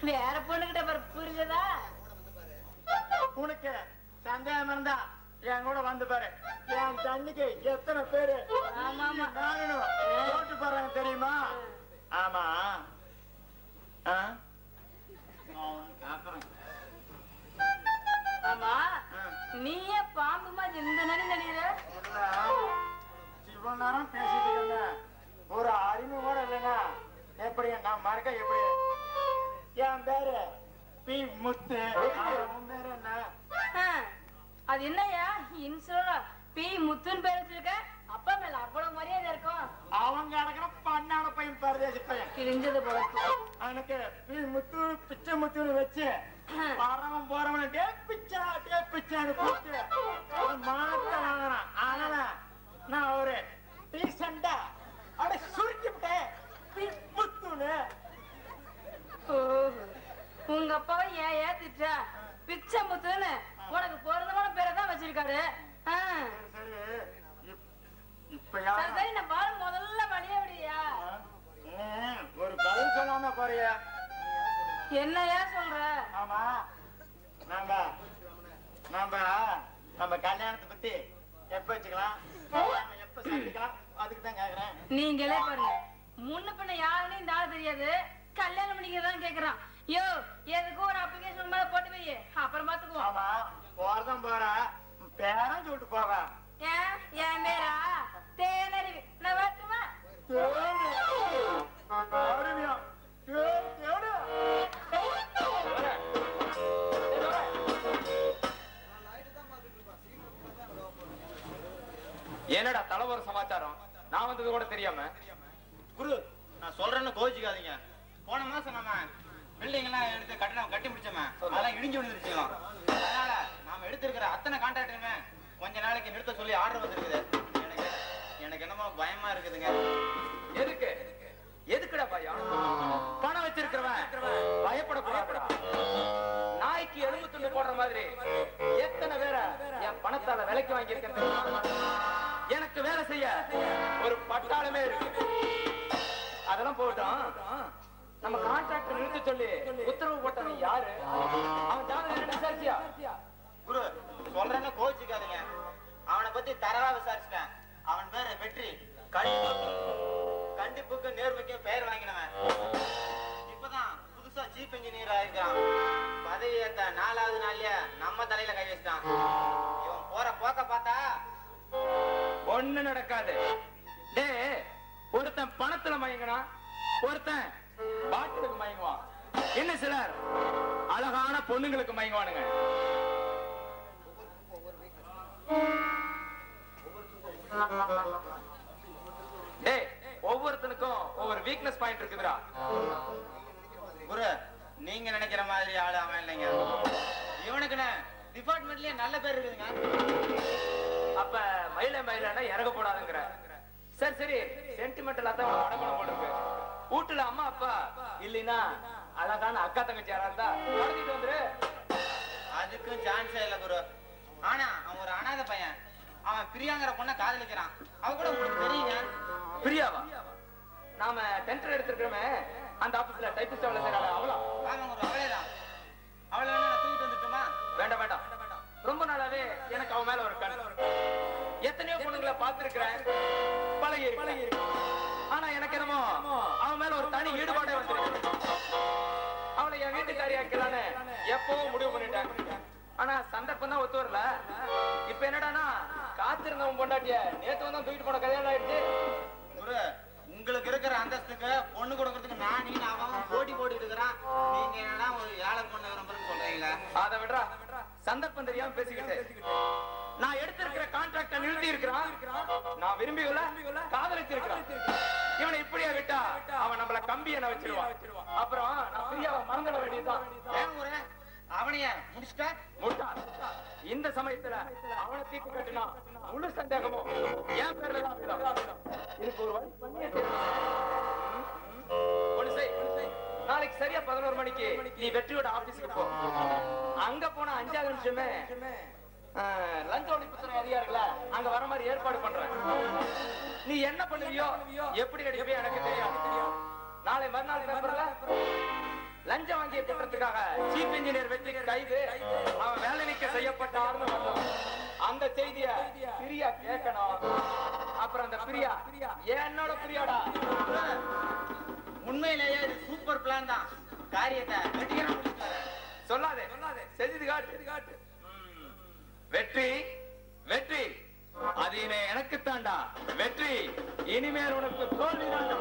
வேற பொண்ணுகிட்ட புரிஞ்சதா? உனக்கு சந்தேகம் இருந்தா என் கூட வந்து பாரு. என் தண்ணிக்கு எத்தனை பேரு போட்டு போறாங்க தெரியுமா? ஆமா ஆமா, நீயே பாம்பு மாதிரி இந்த நடி நடிகிற? இவ்வளவு நேரம் பேசிட்டு ஒரு அறிவு கூட இல்லைன்னா எப்படி நான் மறக்க? எப்படி? என் பேரு பி முத்து. உன் பேரு என்ன? அது என்னையா இன்சூரா பி முத்துன்னு பேர் வச்சிருக்க? அப்பா மேல அவ்வளவு மரியாதை இருக்கும். அவங்க அடக்கிற பண்ணான பையன், பரதேசி பையன், கிழிஞ்சது போல. அவனுக்கு பி முத்து பிச்சை முத்துன்னு வச்சு வரவன் போறவன டே பிச்சான்னு கூப்பிட்டு மாத்த வாங்குறான். அதனால நான் ஒரு டீசெண்டா அப்படி சுருக்கி விட்டேன் பி முத்துன்னு. உங்க அப்பாவை ஏன் ஏத்திட்டா? பிச்சை முத்துன்னு உனக்கு பொருந்தமான பேரை தான் வச்சிருக்காரு. சரி, நான் பாரு முதல்ல வழிய விடியா? ஒரு பதில் சொல்லாம போறிய? என்னையா சொல்ற? ஆமா, நம்ம கல்யாணத்தை பத்தி எப்ப வச்சுக்கலாம், எப்ப சந்திக்கலாம், அதுக்கு தான் கேக்குறேன். நீங்களே பாருங்க, முன்ன பின்ன யாருன்னு இந்த ஆள் தெரியாது, கல்யாணம் பண்ணிக்கிறதான் கேக்குறான். யோ, எதுக்கும் ஒரு அப்ளிகேஷன் மேல போட்டு போய் அப்புறம் பாத்துக்குவோம். ஆமா, போறதும் போற பேரும் சொல்லிட்டு போவ. என் பேரா தேனருவி. நான் வரட்டுமா? என்னடா தலைவர சமாச்சாரம்? நான் வந்தது கூட தெரியாம? குரு, நான் சொல்றேன்னு கோவிச்சுக்காதீங்க. போன மாசம் நம்ம பில்டிங் எல்லாம் எடுத்து கட்டி முடிச்சோமே, அதெல்லாம் இடிஞ்சு விழுந்துருச்சுக்கலாம். அதனால நாம எடுத்திருக்கிற அத்தனை கான்ட்ராக்டுமே கொஞ்ச நாளைக்கு நிறுத்த சொல்லி ஆர்டர் வந்திருக்குது. எனக்கு என்னமோ பயமா இருக்குதுங்க. எதுக்குடா பயம்? பணம் வச்சிருக்கிறவன் பயப்படக்கூடாதுடா. நாய்க்கு எலும்பு துண்டு போடுற மாதிரி எத்தனை பேரை என் பணத்தால விலைக்கு வாங்கியிருக்கேன். எனக்கு வேலை செய்ய ஒரு பட்டாளமே இருக்கு. அதெல்லாம் போட்டோம். நம்ம கான்ட்ராக்ட் நிறுத்த சொல்லி உத்தரவு போட்டவன் யாரு? அவன் ஜாதகம் விசாரிச்சியா? குரு, சொல்றேன்னு கோவிச்சுக்காதீங்க. அவனை பத்தி தரவா விசாரிச்சிட்டேன். அவன் பேரு வெற்றி. கண்டிப்புக்கு நேர்மைக்கு பெயர் வாங்கினவன். இப்பதான் புதுசா சீஃப் இன்ஜினியர் ஆயிருக்கான். பதவி ஏத்த 4வது நாள்லயே நம்ம தலையில கை வச்சிட்டான். இவன் போற போக்க பார்த்தா ஒண்ணு நடக்காது. ஒருத்தன் பணத்துல மயங்கினா, ஒருத்தன் பாட்டுக்கு மயங்குவான். என்ன சிலர் அழகான பொண்ணுங்களுக்கு மயங்குவானுங்க. ஒவ்வொருத்தனுக்கும் ஒவ்வொரு வீக்னஸ் பாயிண்ட் இருக்குதுடா. குரு, நீங்க நினைக்கிற மாதிரி ஆளு அவன் இல்லைங்க. இவனுக்குன்னு டிபார்ட்மெண்ட்லயே நல்ல பேர் இருக்குதுங்க. அப்ப மயிலாண்டா இறங்க போடாதுங்கிற? சரி, சென்டிமெண்டலா தான் அடமணம் போட்டுருக்கு. வீட்டுல அம்மா அப்பா இல்லைன்னா அழகான அக்கா தங்கச்சி யாரா நடத்திட்டு வந்துரு. அதுக்கும் சான்ஸே இல்ல குரு. ஆனா அவன் ஒரு அனாதை பையன். அவன் பிரியாங்கிற பொண்ணை காதலிக்கிறான். அவ கூட உங்களுக்கு தெரியுங்க. பிரியாவா? நாம டென்டர் எடுத்திருக்கிறோமே அந்த ஆபீஸ்ல டைப்பிஸ்ட் வேலை செய்யறாங்க. அவளா? ஆமாங்க குரு, அவளேதான். அவளை வேணா நான் தூக்கிட்டு வந்துட்டுமா? வேண்டாம். ரொம்ப நாளாவே எனக்கு அவன் மேல ஒரு கண். எத்தனையோ பொண்ணுங்களை பார்த்திருக்கிறேன், பழகி இருக்கு. ஆனா எனக்கு என்னமோ அவன் மேல ஒரு தனி ஈடுபாடே வந்துருக்கு. அவளை என் வீட்டுக்காரி ஆக்கலான்னு எப்பவோ முடிவு பண்ணிட்டேன். ஆனா சந்தர்ப்பம் தான் ஒத்து வரல. இப்ப என்னடானா காத்திருந்தவன் பொண்டாட்டிய நேத்து வந்து தூக்கிட்டு போன கல்யாணம் ஆயிடுச்சு. குரு, உங்களுக்கு இருக்கிற அந்தஸ்துக்கு பொண்ணு கொடுக்கறதுக்கு நான் அவன் போட்டி போட்டுட்டு இருக்கிறான். நீங்க என்னன்னா ஒரு ஏழை பொண்ணு விரும்புறேன்னு சொல்றீங்களா? அதை விடுறா. சந்தர்ப்பம் தெரியாம பேசிக்கிட்டு நான் எடுத்திருக்கிற கான்ட்ராக்ட நிறுத்தி இருக்கிறான். நான் விரும்பிகள காதலிச்சிருக்கிறான். இவனை இப்படியா விட்டா அவன் நம்மள கம்பி என்ன வச்சிருவான். அப்புறம் நான் பிரியாவை மறந்துட வேண்டியதுதான். அவனைய முடிச்சுட்டா இந்த சமயத்துல அவனை தீர்ப்பு கட்டினா முழு சந்தேகமும் என் பேர்ல தான். இதுக்கு ஒரு வழி பண்ணியே நாளைக்கு சரியா 11 மணிக்கு நீ வெற்றியோட ஆபீஸுக்கு போ. அங்க போன 5வது நிமிஷமே லஞ்ச ஒழிப்புத்துறை அதிகாரிகள அங்க வர மாதிரி ஏற்பாடு பண்றேன். நீ என்ன பண்ணுவியோ எப்படி நடிப்பியோ எனக்கு தெரியும். நாளை மறுநாள் பேப்பர்ல லஞ்சம் வாங்கிய குற்றத்துக்காக சீஃப் இன்ஜினியர் வெற்றி கைது, அவன் வேலை நீக்க செய்யப்பட்டார்னு வந்தோம். அந்த செய்திய பிரியா கேட்கணும். அப்புறம் அந்த பிரியா என்னோட பிரியாடா. உண்மையிலேயே இது சூப்பர் பிளான் தான். காரியத்தை வெற்றிகரமா முடிச்சாரு. சொல்லாதே செஞ்சது காட்டு. வெற்றி வெற்றி அது இனி எனக்கு தாண்டா வெற்றி. இனிமேல் உனக்கு தோல்வி தாண்டா.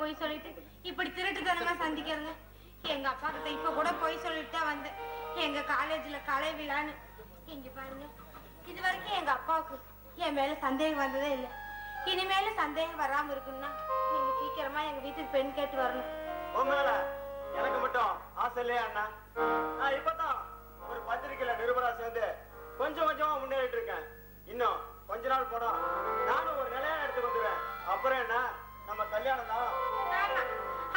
போய் சொல்லிட்டு இப்படி திருட்டுத்தனமா சந்திக்கிறது. எங்க அப்பா கிட்ட இப்ப கூட போய் சொல்லிட்டு தான் வந்தேன். எங்க காலேஜ்ல கலை விழான்னு. இங்க பாருங்க, இது வரைக்கும் எங்க அப்பாவுக்கு என் மேல சந்தேகம் வந்ததே இல்லை. இனிமேல சந்தேகம் வராம இருக்குன்னா நீங்க சீக்கிரமா எங்க வீட்டுக்கு பெண் கேட்டு வரணும். உண்மையில எனக்கு மட்டும் ஆசை இல்லையா அண்ணா? நான் இப்பதான் ஒரு பத்திரிகையில நிருபரா சேர்ந்து கொஞ்சம் கொஞ்சமா முன்னேறிட்டு இருக்கேன். இன்னும் கொஞ்ச நாள் போனா நானும் ஒரு நிலையான இடத்துக்கு வந்துடுவேன். அப்புறம் என்ன, நம்ம கல்யாணம் தான். ஆமா,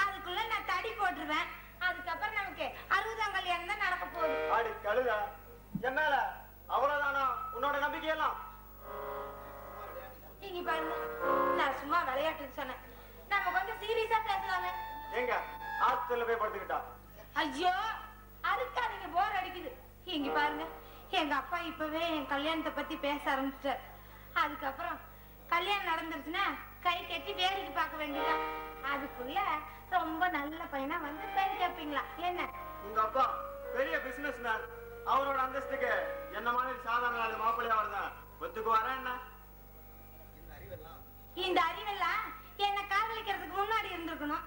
அதுக்குள்ள நான் தடி போட்டுருவேன். அதுக்கப்புறம் நமக்கு 60ஆம் கல்யாணம் தான் நடக்க போகுது. ஆடி கழுத, என் மேல அவ்வளவுதானா உன்னோட நம்பிக்கையெல்லாம்? நீங்க பாருங்க, நான் சும்மா விளையாட்டுக்கு சொன்னேன். நம்ம கொஞ்சம் சீரியஸா பேசலாமே. எங்க ஹாஸ்பிட்டல்ல போய் படுத்துக்கிட்டா? ஐயோ, அதுக்காக போர் அடிக்குது. இங்க பாருங்க, எங்க அப்பா இப்பவே என் கல்யாணத்தை பத்தி பேச ஆரம்பிச்சிட்டார். அதுக்கப்புறம் கல்யாணம் நடந்துருச்சுன்னா கை கட்டி வேடிக்கை பார்க்க வேண்டியதான். அதுக்குள்ள ரொம்ப நல்ல பையனா வந்து பெண் கேட்பீங்களா என்ன? உங்க அப்பா பெரிய பிசினஸ் மேன். அவரோட அந்தஸ்துக்கு என்ன மாதிரி சாதாரண ஆளு மாப்பிள்ளையா வருதான் ஒத்துக்கு வர என்ன? இந்த அறிவெல்லாம் என்ன காதலிக்கிறதுக்கு முன்னாடி இருந்திருக்கணும்.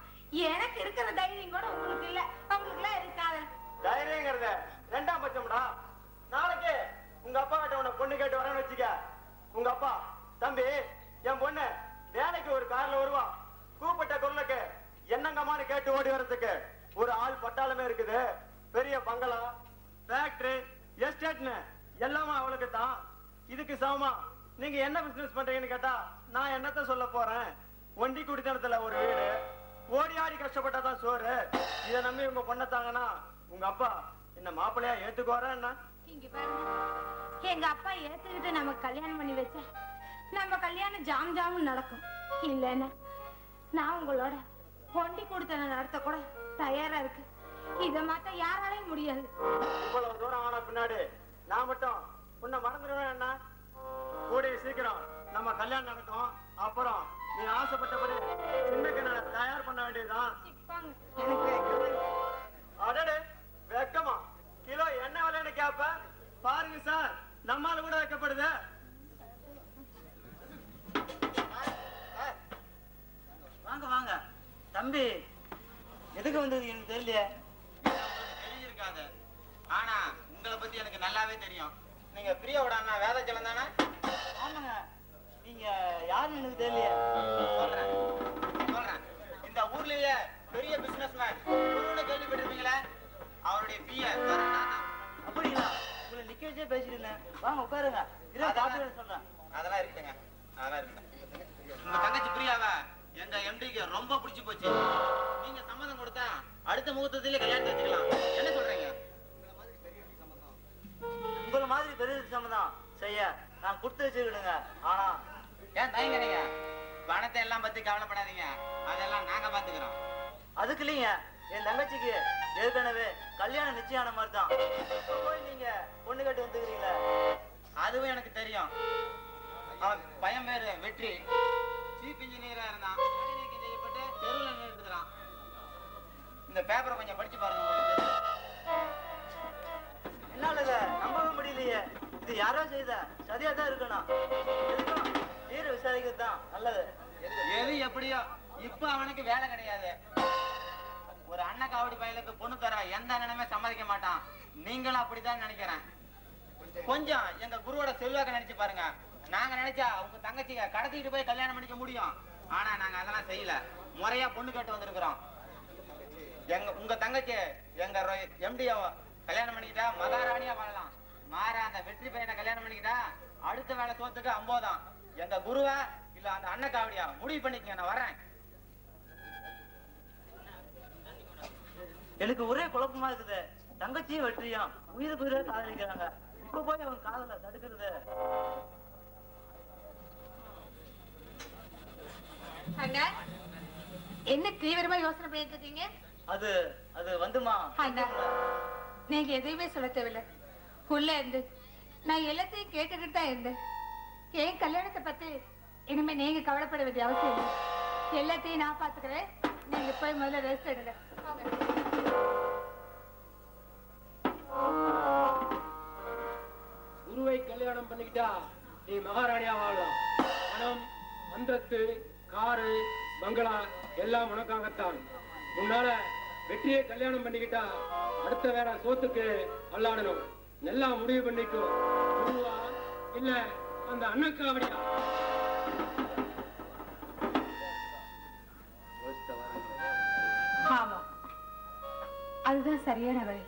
எனக்கு இருக்கிற தைரியம் கூட உங்களுக்கு இல்ல. உங்களுக்கு எல்லாம் இருக்காது. தைரியங்கிறத ரெண்டாம் பட்சம்டா. நாளைக்கு உங்க அப்பா கிட்ட உன்னை பொண்ணு கேட்டு வரேன்னு வச்சுக்க. உங்க அப்பா, தம்பி, என் பொண்ணு வேலைக்கு ஒரு கார்ல வருவா. கூப்பிட்ட குரலுக்கு என்னங்கம்மான்னு கேட்டு ஓடி வர்றதுக்கு ஒரு ஆள் பட்டாளமே இருக்குது. பெரிய பங்களா, ஃபேக்டரி, எஸ்டேட்னு எல்லாமே அவளுக்கு தான். இதுக்கு சமமா நீங்க என்ன பிசினஸ் பண்றீங்கன்னு கேட்டா நான் என்னத்த சொல்ல போறேன்? ஒண்டி குடித்தனத்துல ஒரு வீடு, ஓடி ஆடி கஷ்டப்பட்டாதான் சோறு. இதை நம்பி உங்க பொண்ணத்தாங்கன்னா உங்க அப்பா என்ன மாப்பிள்ளையா ஏத்துக்குவாரா என்ன? இங்க பாருங்க, எங்க அப்பா ஏத்துக்கிட்டு நம்ம கல்யாணம் பண்ணி வச்சா நம்ம கல்யாணம் ஜாம் ஜாமுன்னு நடக்கும். இல்லைன்னா நான் உங்களோட ஒண்டி கொடுத்தன நடத்த கூட தயாரா இருக்கு. இத மாத்த யாராலையும் முடியாது. இவ்வளவு தூரம் ஆன பின்னாடி நான் மட்டும் உன்னை மறந்துடுவேன் என்ன? கூடிய சீக்கிரம் நம்ம கல்யாணம் நடக்கும். அப்புறம் நீ ஆசைப்பட்டபடி சின்னக்கு நான் தயார் பண்ண வேண்டியதுதான். எனக்கு வெக்கமா இருக்கு. அடடே, வெக்கமா? கிலோ என்ன விலைன்னு கேப்ப? பாருங்க சார், நம்மால கூட வைக்கப்படுது. வாங்க வாங்க. தம்பி எதுக்கு வந்தது எனக்கு தெரியலையே. தெரிஞ்சிருக்காது, ஆனா உங்களை பத்தி எனக்கு நல்லாவே தெரியும். நீங்க பிரியாவோட அண்ணா வேதாச்சலம் தானே? ஆமாங்க. நீங்க யாருன்னு எனக்கு தெரியலையே. சொல்றேன். இந்த ஊர்லயே பெரிய பிசினஸ் மேன் ஒருவனை கேள்விப்பட்டிருப்பீங்களே, அவருடைய பிஏ. அப்படிங்களா? உங்களை நிக்க வச்சே பேசிட்டு இருந்தேன். வாங்க உட்காருங்க. சொல்றேன். அதெல்லாம் இருக்குங்க. உங்க தங்கச்சி பிரியாவ எங்க எம்டிக்கு ரொம்ப பிடிச்சு போச்சு. நீங்க சம்மதம் கொடுத்தா அடுத்த முகூர்த்தத்திலே கல்யாணத்தை வச்சுக்கலாம். என்ன சொல்றீங்க? உங்களை மாதிரி பெரிய சம்மதம் செய்ய நான் கொடுத்து வச்சுக்கிடுங்க. ஆனா ஏன் தயங்குறீங்க? பணத்தை எல்லாம் பத்தி கவலைப்படாதீங்க, அதெல்லாம் நாங்க பாத்துக்கிறோம். அதுக்கு இல்லைங்க, என் தங்கச்சிக்கு ஏற்கனவே கல்யாணம் நிச்சயான மாதிரி தான். போய் நீங்க பொண்ணு கட்டி வந்துக்கிறீங்களே. அதுவும் எனக்கு தெரியும். அவன் பையன் பேரு வெற்றி, சீஃப் இன்ஜினியரா இருந்தான். வேலை நீக்கம் செய்யப்பட்டு தெருவில் நின்றுக்கிறான். இந்த பேப்பரை கொஞ்சம் படிச்சு பாருங்க, உங்களுக்கு தெரியும். என்னால இதை நம்பவே முடியலையே. இது யாரோ செய்த சதியா தான் இருக்கணும். எதுக்கும் தீர விசாரிக்கிறது தான் நல்லது. எது எப்படியோ இப்ப அவனுக்கு வேலை கிடையாது. ஒரு அண்ணன் காவடி பையலுக்கு பொண்ணு தர எந்த அண்ணனுமே சம்மதிக்க மாட்டான். நீங்களும் அப்படிதான் நினைக்கிறேன். கொஞ்சம் எங்க குருவோட செல்வாக்க நினைச்சு பாருங்க. நாங்க நினைச்சா உங்க தங்கச்சிய கடத்திட்டு போய் கல்யாணம் பண்ணிக்க முடியும். ஆனா நாங்க அதெல்லாம் செய்யல. முறையா பொண்ணு கேட்டு வந்திருக்கிறோம். உங்க தங்கச்சி எங்க எம்டிய கல்யாணம் பண்ணிக்கிட்டா மகாராணியா வாழலாம். மாற அந்த வெற்றி பையனை கல்யாணம் பண்ணிக்கிட்டா அடுத்த வேலை சோத்துக்கு 50 தான். எங்க குருவா இல்ல அந்த அண்ணன் காவடியா முடிவு பண்ணிக்கங்க. நான் வரேன். எனக்கு ஒரே குழப்பமா இருக்குது. தங்கச்சியும் வெற்றியும் உயிருக்கு உயிரை காதலிக்கிறாங்க. இப்ப போய் அவன் காதல தடுக்கிறது. அண்ணா, என்ன தீவிரமா யோசனை பண்ணிட்டு இருக்கீங்க? அது அது வந்துமா அண்ணா, நீங்க எதையுமே சொல்ல தேவையில்லை. உள்ள இருந்து நான் எல்லாத்தையும் கேட்டுக்கிட்டு தான் இருந்தேன். என் கல்யாணத்தை பத்தி இனிமே நீங்க கவலைப்பட வேண்டிய அவசியம் இல்லை. எல்லாத்தையும் நான் பாத்துக்கிறேன். நீங்க போய் முதல்ல ரெஸ்ட் எடுங்க. குருவை கல்யாணம் பண்ணிக்கிட்டா நீ மகாராணியா வாழலாம். பணம், அந்தஸ்து, காரு, பங்களா எல்லாம் உனக்காகத்தான். முன்னால வெற்றியை கல்யாணம் பண்ணிக்கிட்டா அடுத்த வேற சோத்துக்கு அல்லாடணும். நல்லா முடிவு பண்ணிக்கோ. குருவா இல்ல அந்த அன்னக்காவடியா? ஆமா, அதுதான் சரியான வழி.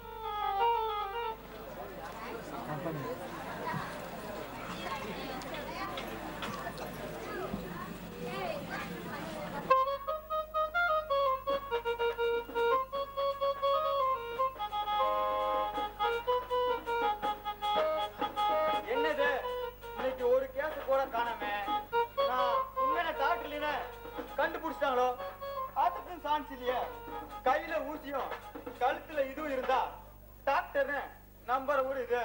என்னது இன்னைக்கு ஒரு கேஸ் கூட காணாமே? நான் உண்மையில டாக்டர் இல்லைன்னு கண்டுபிடிச்சிட்டாங்களோ? அதுக்கும் சான்ஸ் இல்லையே. கையில ஊசியும் கழுத்துல இதுவும் இருந்தா டாக்டர்னு நம்புற ஊர் இது.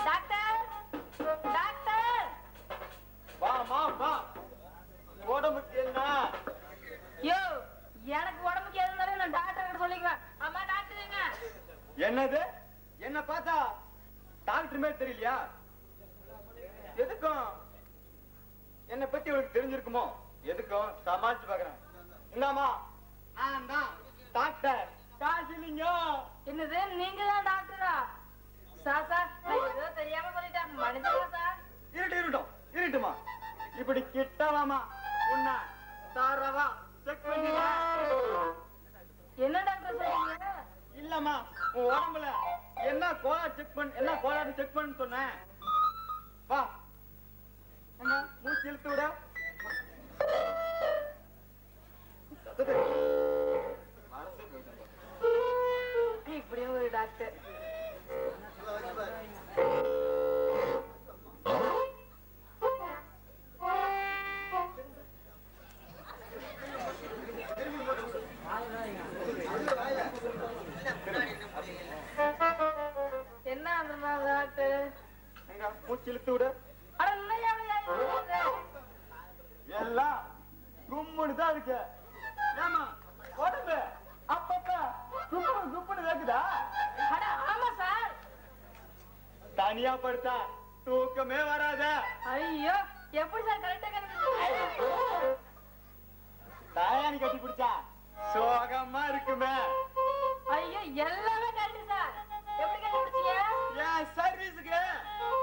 Doctor, doctor. வாமா வா. உடம்புக்கு என்ன? யோ, எனக்கு உடம்புக்கு எது வரை நான் டாக்டர் கிட்ட சொல்லிக்குவேன். அம்மா டாக்டர் எங்க? என்னது? என்ன பார்த்தா டாக்டர் மாதிரி தெரியலையா? எதுக்கும் என்னை பத்தி உங்களுக்கு தெரிஞ்சிருக்குமோ? எதுக்கும் சமாளிச்சு பாக்குறேன். இந்தாமா, நான் தான் டாக்டர் காசிலிங்கம். என்னது, நீங்க தான் டாக்டரா? சார் சார், நான் ஏதோ தெரியாம சொல்லிட்டேன், மன்னிச்சுக்கோங்க சார். இருட்டுமா. இப்படி கிட்டவாமா. உன்ன தாரவா செக் பண்ணிடுறேன். என்ன டாக்டர் சொல்றீங்க? இல்லம்மா, உன் உடம்புல என்ன கோளாறு செக் பண்ணு சொன்னேன். வா, என்ன மூச்சு இழுத்து விட. இப்படியும் ஒரு டாக்டர். என்ன அந்த டாக்டர்? மூச்சு இழுத்து விட. அட இல்லையா, எல்லாம் கும்முன்னு தான் இருக்கு. ஏமா உடம்பு அப்பப்ப குப்புன்னு வேக்குதா? அட ஆமா சார். தனியா படுத்தா தூக்கமே வராத. ஐயோ, எப்படி சார் கரெக்டா கண்டுபிடிச்சீங்க? தாயானி கட்டி பிடிச்சா சோகமா இருக்குமே. ஐயோ, எல்லாமே கரெக்ட் சார். எப்படி கண்டுபிடிச்சீங்க? என் சர்வீஸுக்கு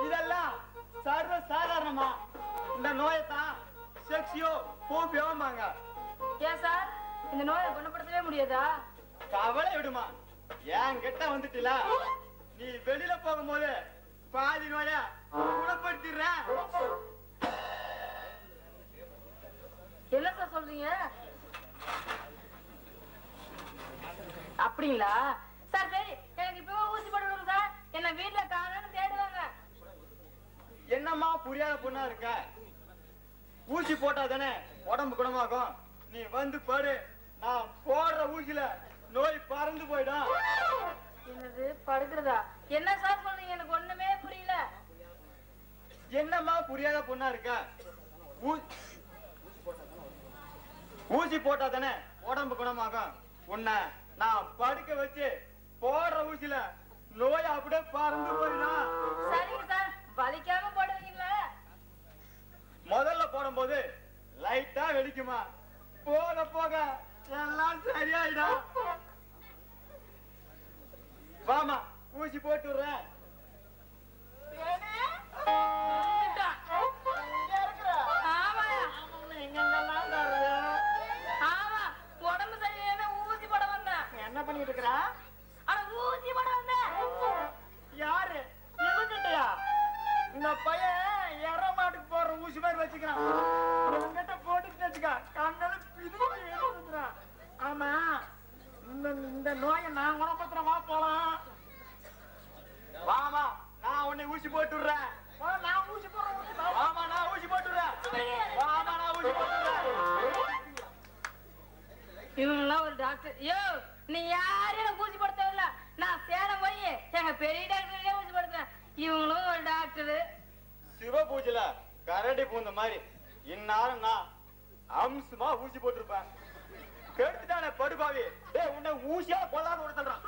இதெல்லாம் சர்வ சாதாரணமா. இந்த நோயத்தான் செக்ஸியோ போபியோமாங்க. ஏன் சார், இந்த நோயை குணப்படுத்தவே முடியாதா? கவலை விடுமா, என் கிட்ட வந்துட்டீல. நீ வெளியில போகும்போது பாதி நோய குணப்படுத்திடுறேன். என்ன சார் சொல்றீங்க? அப்படிங்களா சார்? சரி, எனக்கு இப்பவே ஊசி போட்டு விடுங்க சார். என்ன வீட்டுல காணோம்னு தேடுவாங்க. என்னம்மா புரியாத பொண்ணா இருக்க? ஊசி போட்டா தானே உடம்பு குணமாகும். நீ வந்து பாரு, நான் போடுற ஊசியில நோய் பறந்து போயிடும். என்னது படுக்கிறதா? என்ன சார் சொல்றீங்க? எனக்கு ஒண்ணுமே புரியல. என்னம்மா புரியாத பொண்ணா இருக்க? ஊசி போட்டா தானே உடம்பு குணமாகும். உன்னை நான் படுக்க வச்சு போடுற ஊசியில நோய் அப்படியே பறந்து போயிடும். சரிங்க சார், வலிக்காம போடுவீங்களா? முதல்ல போடும்போது லைட்டா வெடிக்குமா, போக போக எல்லாம் சரியாயிடும். வாமா, ஊசி போட்டு விடுறேன். ஆமா, உடம்பு சரியான ஊசி போட வந்தேன். என்ன பண்ணிட்டு இருக்கிறா? ஆனா ஊசி போட வந்தேன். யாரு இவங்கிட்டயா? இந்த பையன் எற மாட்டுக்கு போடுற ஊசி மாதிரி வச்சுக்கிறான். இவங்கிட்ட போட்டுட்டு வச்சுக்க, கண்ணால பிரிச்சு எழுதுறான். ஆமா, இந்த நோயை நான் குணப்படுத்துறேன். வா போலாம். வா பெரிய டாக்டரே ஊசி போடுவேன். இவங்களும் ஒரு டாக்டரு. சிவ பூஜையில கரடி பூந்த மாதிரி இந்நேரம் நான் அம்சமா ஊசி போட்டிருப்பேன். கெடுத்துட்டானே படுபாவி. டேய் உன்னை ஊசியா கொல்லாத ஒரு சொல்றான்.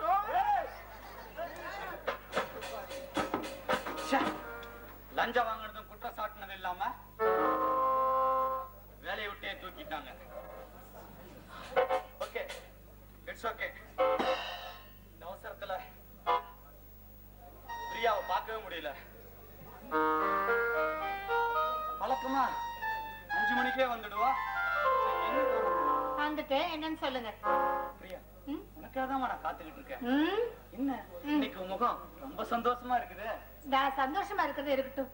லஞ்சம் வாங்கினதும் குற்றம் சாட்டினது இல்லாம வேலையை விட்டே தூக்கிட்டாங்க. Okay, it's okay. இந்த அவசரத்துல பிரியாவை பார்க்கவே முடியல. வழக்கமா 5 மணிக்கே வந்துடுவா. வந்துட்டு என்னன்னு சொல்லுங்க. பிரியா, உனக்காக தான் நான் காத்துக்கிட்டு இருக்கேன். என்ன இன்னைக்கு முகம் ரொம்ப சந்தோஷமா இருக்குது? நான் சந்தோஷமா இருக்கிறது இருக்கட்டும்.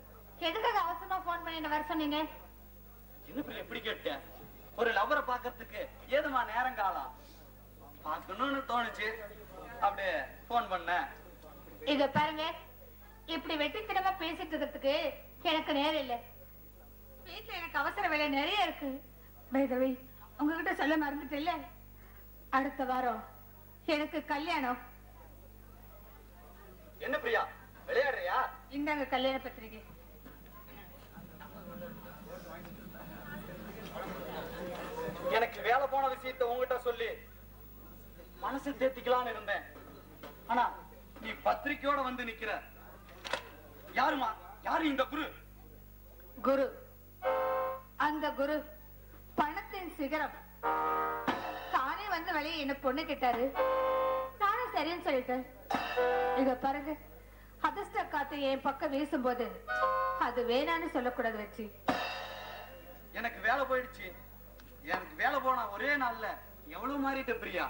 எதுக்காக அவசரமா போன் பண்ணி வர சொன்னீங்க? என்ன பிரியா எப்படி கேட்டேன்? ஒரு லவரை பாக்கிறதுக்கு ஏதுமா நேரம் காலம் பார்க்கணும்னு தோணுச்சு, அப்படியே போன் பண்ண. இத பாருங்க, இப்படி வெட்டித்தனமா பேசிட்டு இருக்கிறதுக்கு எனக்கு நேரம் இல்ல. வீட்டுல எனக்கு அவசர வேலை நிறைய இருக்கு. பைதவி, உங்ககிட்ட சொல்ல மறந்துட்டு இல்ல, அடுத்த வாரம் எனக்கு கல்யாணம். என்ன பிரியா விளையாடுறியா? இந்தாங்க கல்யாண பத்திரிகை. எனக்கு வேலை போன விஷயத்தை உங்ககிட்ட சொல்லி மனசை தேத்திக்கலாம்னு இருந்தேன். ஆனா நீ பத்திரிக்கையோட வந்து நிக்கிற. யாருமா? யாரு இந்த குரு? குரு, அந்த குரு பணத்தின் சிகரம். தானே வந்து வெளியே என்ன பொண்ணு கேட்டாரு. நானும் சரின்னு சொல்லிட்டேன். இத பாருங்க, அதிர்ஷ்ட காத்து என் பக்கம் வீசும்போது அது வேணான்னு சொல்லக்கூடாது. வச்சு எனக்கு வேலை போயிடுச்சு. எனக்கு வேலை போனா ஒரே நாள்ல எவ்வளவு மாறிட்ட பிரியா.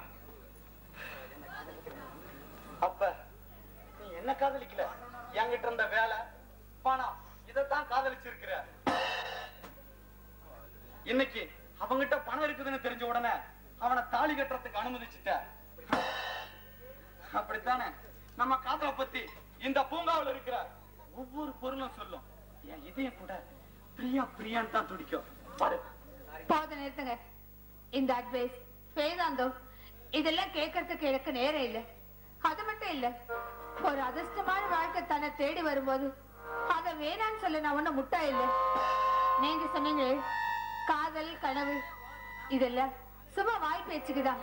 அப்ப நீ என்ன காதலிக்கல, என்கிட்ட இருந்த வேலை பணம் இதைத்தான் காதலிச்சிருக்கிற. இன்னைக்கு அவங்கிட்ட பணம் இருக்குதுன்னு தெரிஞ்ச உடனே அவனை தாலி கட்டுறதுக்கு அனுமதிச்சுட்ட. அப்படித்தானே நம்ம காதலை பத்தி இந்த பூங்காவில் இருக்கிற ஒவ்வொரு பொருளும் சொல்லும். என் இதயம் கூட பிரியா பிரியான்னு தான் துடிக்கும். பாரு, போத நிறுத்துங்க. இந்த அட்வைஸ், வேதாந்தம் இதெல்லாம் கேட்கறதுக்கு எனக்கு நேரம் இல்ல. அது மட்டும் இல்ல, ஒரு அதிர்ஷ்டமான வாழ்க்கை தன்னை தேடி வரும்போது அத வேணான்னு சொல்ல நான் ஒண்ணு முட்டா இல்ல. நீங்க சொன்னீங்க காதல் கனவு இதெல்லாம் சும்மா வாய் பேச்சுக்குதான்.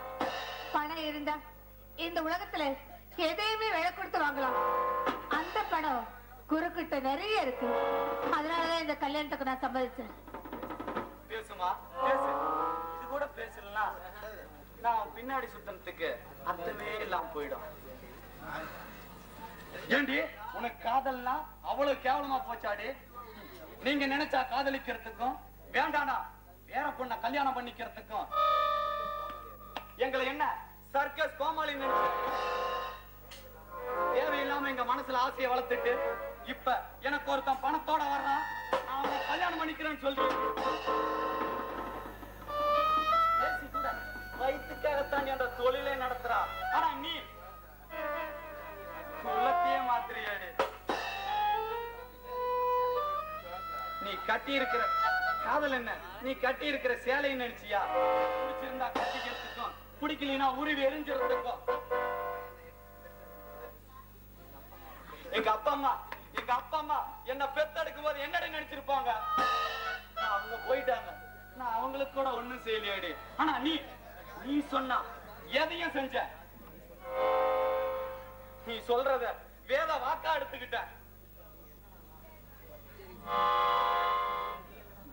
பணம் இருந்தா இந்த உலகத்துல எதையுமே விலை கொடுத்து வாங்கலாம். அந்த பணம் குறுக்கிட்ட நிறைய இருக்கு. அதனாலதான் இந்த கல்யாணத்துக்கு நான் சம்மதிச்சேன். பேசுமா பேசு. இது கூட பேசலன்னா நான் பின்னாடி சுத்தனத்துக்கு அர்த்தமே இல்லாம போயிடும். ஏண்டி உனக்கு காதல்னா அவ்வளவு கேவலமா போச்சாடி? நீங்க நினைச்சா காதலிக்கிறதுக்கும் வேண்டானா வேற பொண்ண கல்யாணம் பண்ணிக்கிறதுக்கும் எங்களை என்ன சர்க்கஸ் கோமாளி நினைச்சு தேவையில்லாம எங்க மனசுல ஆசையை வளர்த்துட்டு இப்ப எனக்கு ஒருத்தன் பணத்தோட வர்றான், நான் அவனை கல்யாணம் பண்ணிக்கிறேன்னு சொல்றேன். வயிற்றுக்காகத்தான் என்ற தொழிலை நடத்துறா. ஆனா நீ குலத்தையே மாத்திரியாடு. நீ கட்டி இருக்கிற காதல் என்ன, நீ கட்டி இருக்கிற சேலை நினைச்சியா? பிடிச்சிருந்தா கட்டிக்கிறதுக்கும் பிடிக்கலனா உருவி எரிஞ்சிருக்கும். எங்க அப்பா அம்மா என்ன பெத்தெடுக்கும் போது என்னடி நினைச்சிருப்பாங்க? அவங்க போயிட்டாங்க, நான் அவங்களுக்கு கூட ஒண்ணும் செய்யலையாடி. ஆனா நீ சொன்னா எதையும் செஞ்ச. நீ சொல்றத வேத வாக்கா எடுத்துக்கிட்ட.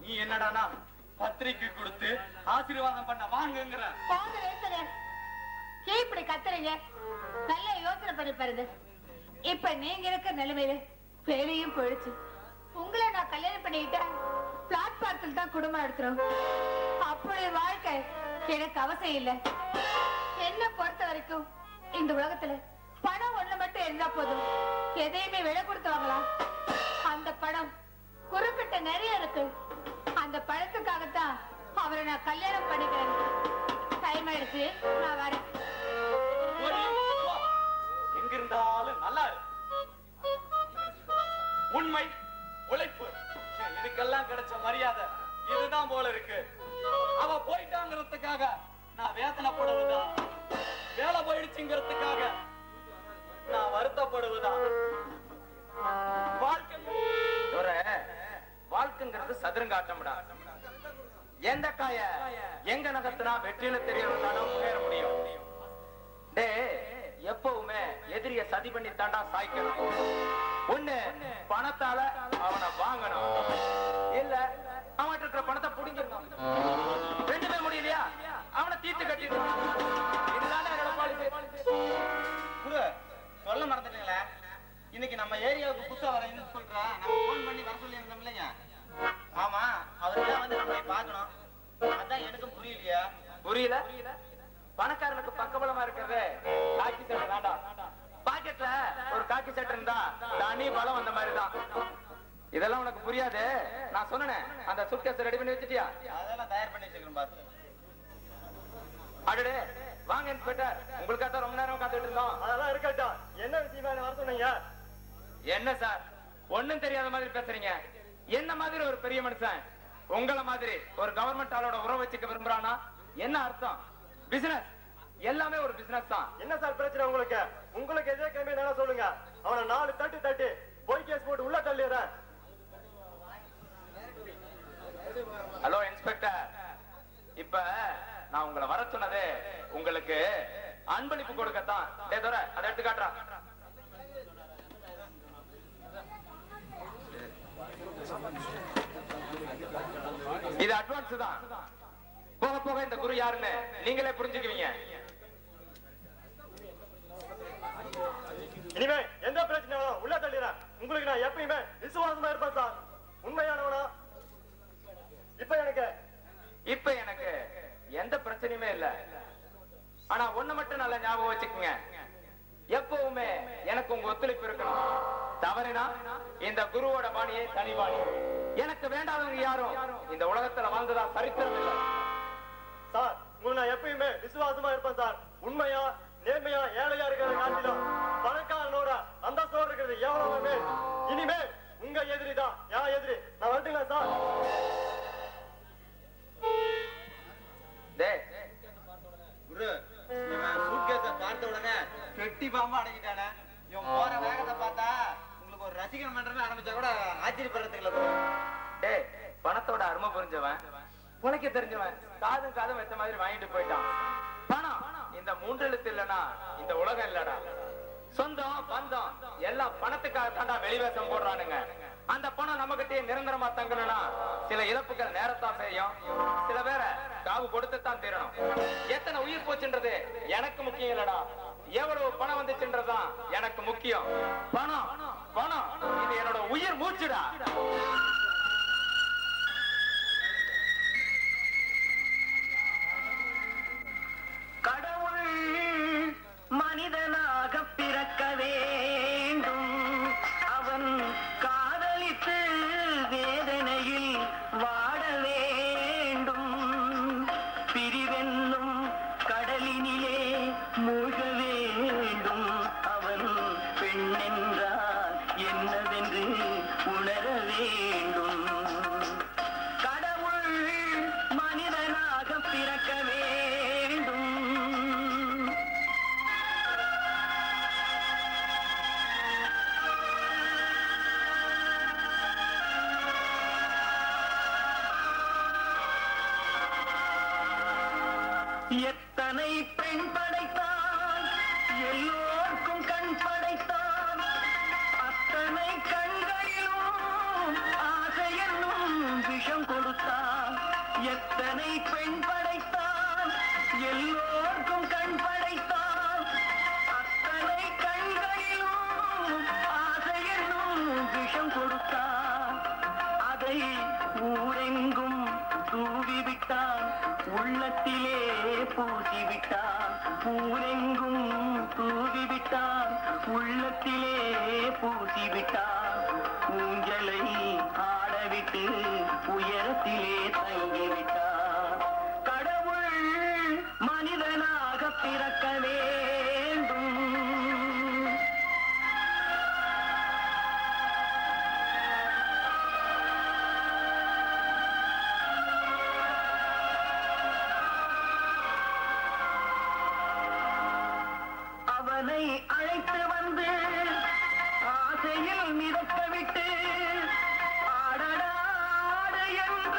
நீ என்னடானா பத்திரிக்கை கொடுத்து ஆசீர்வாதம் பண்ண வாங்குங்கிற. இப்படி கத்துறீங்க, நல்ல யோசனை பண்ணி பாருங்க. இப்ப நீங்க இருக்க நிலைமையில வேலையும் போயிடுச்சு. உங்களை நான் கல்யாணம் பண்ணிக்கிட்டேன், பிளாட்பாரத்தில் தான் குடும்பம் எடுத்துரும். அப்படி வாழ்க்கை எனக்கு அவசியம் இல்லை. என்ன பொறுத்த வரைக்கும் இந்த உலகத்துல பணம் ஒண்ணு மட்டும் இருந்தா போதும், எதையுமே விலை கொடுத்து வாங்கலாம். அந்த பணம் குறிப்பிட்ட நிறைய இருக்கு. அந்த பணத்துக்காகத்தான் அவரை நான் கல்யாணம் பண்ணிக்கிறேன். டைம் ஆயிடுச்சு, நான் வரேன். எங்க இருந்தாலும் நல்லா உண்மை உழைப்பு இதுக்கெல்லாம் கிடைச்ச மரியாதை இதுதான் போல இருக்கு. அவ போயிட்டாங்கிறதுக்காக நான் வேதனைப்படுவதா, வேலை போயிடுச்சுங்கிறதுக்காக நான் வருத்தப்படுவதா? ஆட்டம்டா. எந்த காய எங்க நகர்த்தினா வெற்றியில தெரிய வந்தாலும் முன்னேற முடியும். டே எப்பவுமே எதிரிய சதி பண்ணி தாண்டா சாய்க்கணும். ஒண்ணு பணத்தால அவனை வாங்கணும், இல்ல அவன் இருக்கிற பணத்தை புடிங்கணும். ரெண்டுமே முடியலையா அவனை தீர்த்து கட்டிடணும். இதுதானே என்னோட பாலிசி. குரு சொல்ல மறந்துட்டீங்களே, இன்னைக்கு நம்ம ஏரியாவுக்கு புதுசா வர இன்ஸ்பெக்டரா நம்ம போன் பண்ணி வர சொல்லி இருந்தோம் இல்லைங்க. ஆமா, அவர்தான் வந்து நம்மளை பார்க்கணும். அதான் எனக்கும் புரியலையா. புரியல? பணக்காரனுக்கு பக்கபலமா இருக்கிறது காக்கி சட்டை வேண்டாம். பாக்கெட்ல ஒரு காக்கி சட்டை இருந்தா தனி பலம் வந்த மாதிரிதான். இதெல்லாம் உனக்கு புரியாது. நான் சொன்னேன், அந்த சூட்கேஸ் ரெடி பண்ணி வச்சிட்டியா? அதெல்லாம் தயார் பண்ணி வச்சுக்கிறேன் பாத்து. அடடே வாங்க இன்ஸ்பெக்டர், உங்களுக்காக தான் ரொம்ப நேரம் காத்துட்டு இருந்தோம். அதெல்லாம் இருக்கட்டும், என்ன விஷயமா வர சொன்னீங்க? என்ன சார் ஒண்ணும் தெரியாத மாதிரி பேசுறீங்க? என்ன மாதிரி ஒரு பெரிய மனுஷன் உங்கள மாதிரி ஒரு கவர்மெண்ட் ஆளோட உறவு வச்சுக்க விரும்புறானா என்ன அர்த்தம்? பிசினஸ் எல்லாமே ஒரு பிசினஸ் தான். என்ன சார் பிரச்சனை உங்களுக்கு? உங்களுக்கு எதே கிளம்பி என்ன சொல்லுங்க, அவனை 4 தட்டு தட்டி போய் கேஸ் போட்டு உள்ள தள்ளிடுறேன். ஹலோ இன்ஸ்பெக்டர், இப்ப நான் உங்களை வர சொன்னதே உங்களுக்கு அன்பளிப்பு கொடுக்கத்தான். அதை எடுத்து காட்டுறா. இது அட்வான்ஸ் தான். போக போக இந்த குரு யாருன்னு நீங்களே புரிஞ்சுக்குவீங்க. இனிமே எந்த பிரச்சனையும் உள்ள தள்ளிடுறேன். உங்களுக்கு நான் எப்பயுமே விசுவாசமா இருப்பேன் சார். உண்மையானவனா? இப்ப எனக்கு எந்த பிரச்சனையுமே இல்ல. ஆனா ஒண்ணு மட்டும் நல்லா ஞாபகம் வச்சுக்கோங்க, எப்பவுமே எனக்கு உங்க ஒத்துழைப்பு இருக்கணும். தவறினா இந்த குருவோட பாணியே தனி பாணி. எனக்கு வேண்டாதவங்க யாரும் இந்த உலகத்துல வாழ்ந்ததா சரித்திரம் இல்லை சார். உங்களுக்கு நான் எப்பயுமே விசுவாசமா இருப்பேன் சார். உண்மையா நேர்மையா ஏழையா இருக்கிறத காட்டிலும் பணக்காரனோட அந்தஸ்தோட இருக்கிறது எவ்வளவு மேல். இனிமே உங்க எதிரி தான் என் எதிரி. நான் வந்துங்களா சார்? குரு இவன் சூட்கேஸ பார்த்த உடனே கெட்டி பாம்பா அடங்கிட்டானே. இவன் போற வேகத்தை பார்த்தா உங்களுக்கு ஒரு ரசிகன் மன்றம் ஆரம்பிச்சா கூட ஆச்சரியப்படுறதுக்கு இல்ல. டேய், பணத்தோட அருமை புரிஞ்சவன், உழைக்க தெரிஞ்சவன், காதும் காதும் வச்ச மாதிரி வாங்கிட்டு போயிட்டான். பணம் இந்த 3 எழுத்து இல்லனா இந்த உலகம் இல்லடா. சொந்தம் பந்தம் எல்லாம் பணத்துக்காக தாண்டா வெளிவேஷம் போடுறானுங்க. அந்த பணம் நம்ம கிட்டே நிரந்தரமா தங்கணும்னா சில இழப்புகள் நேரத்தான் செய்யும். சில பேரை காவு கொடுத்துத்தான் தீரணும். எத்தனை உயிர் போச்சுன்றது எனக்கு முக்கியம் இல்லடா, எவ்வளவு பணம் வந்துச்சுன்றதுதான் எனக்கு முக்கியம். பணம் பணம் இது என்னோட உயிர் மூச்சுடா. கடவுள் மனிதனாக பிறக்க வேண்டும், அவன் காதலித்து வேதனையில் வாட வேண்டும், பிரிவென்னும் கடலினிலே மூழ்க வேண்டும், அவன் பெண் என்றால் என்னவென்று உணர வேண்டும். கடவுள் மனிதனாக பிறக்க வேண்டும். எத்தனை பெண் படைத்தான், எல்லோருக்கும் கண் படைத்தான், அத்தனை கண்களிலும் ஆசை என்னும் விஷம் கொடுத்தான். எத்தனை பெண் படைத்தான், எல்லோருக்கும் கண் படைத்தான், அத்தனை கண்களிலும் ஆசை என்னும் விஷம் கொடுத்தான். அதை ஊரெங்கும் தூவிவிட்டான், உள்ளத்திலே பூசிவிட்டான். ஊரெங்கும் தூவிவிட்டான், உள்ளத்திலே பூசிவிட்டான். ஊஞ்சலை ஆடவிட்டு உயரத்திலே தங்கிவிட்டான். கடவுள் மனிதனாக பிறக்க வேண்டும். அவனை அழைத்து வந்து ஆசையில் மிதக்க விட்டு ஆடடாடு என்று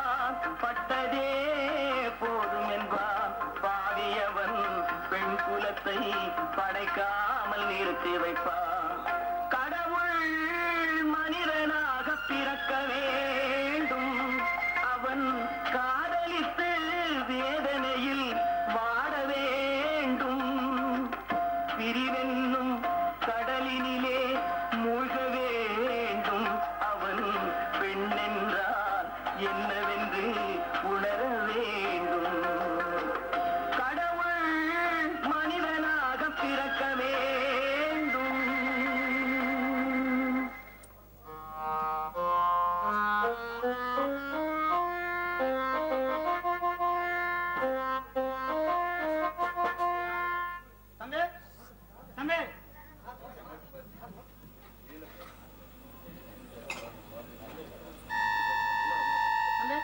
என்பான், பட்டதே போதும் என்பான். பாவியவன் பெண் குலத்தை படைக்காமல் நிறுத்தி வைப்பான். கடவுள் மனிதனாக பிறக்க வேண்டும், அவன் காதலித்து வேதனையில் வாட வேண்டும். பிரிவென்னும் கடலினிலே மூழ்க வேண்டும், அவன் பெண்ணென்றால் என்னவென்று உணர வேண்டும். கடவுள் மனிதனாக பிறக்க வேண்டும். தம்பி தம்பி தம்பி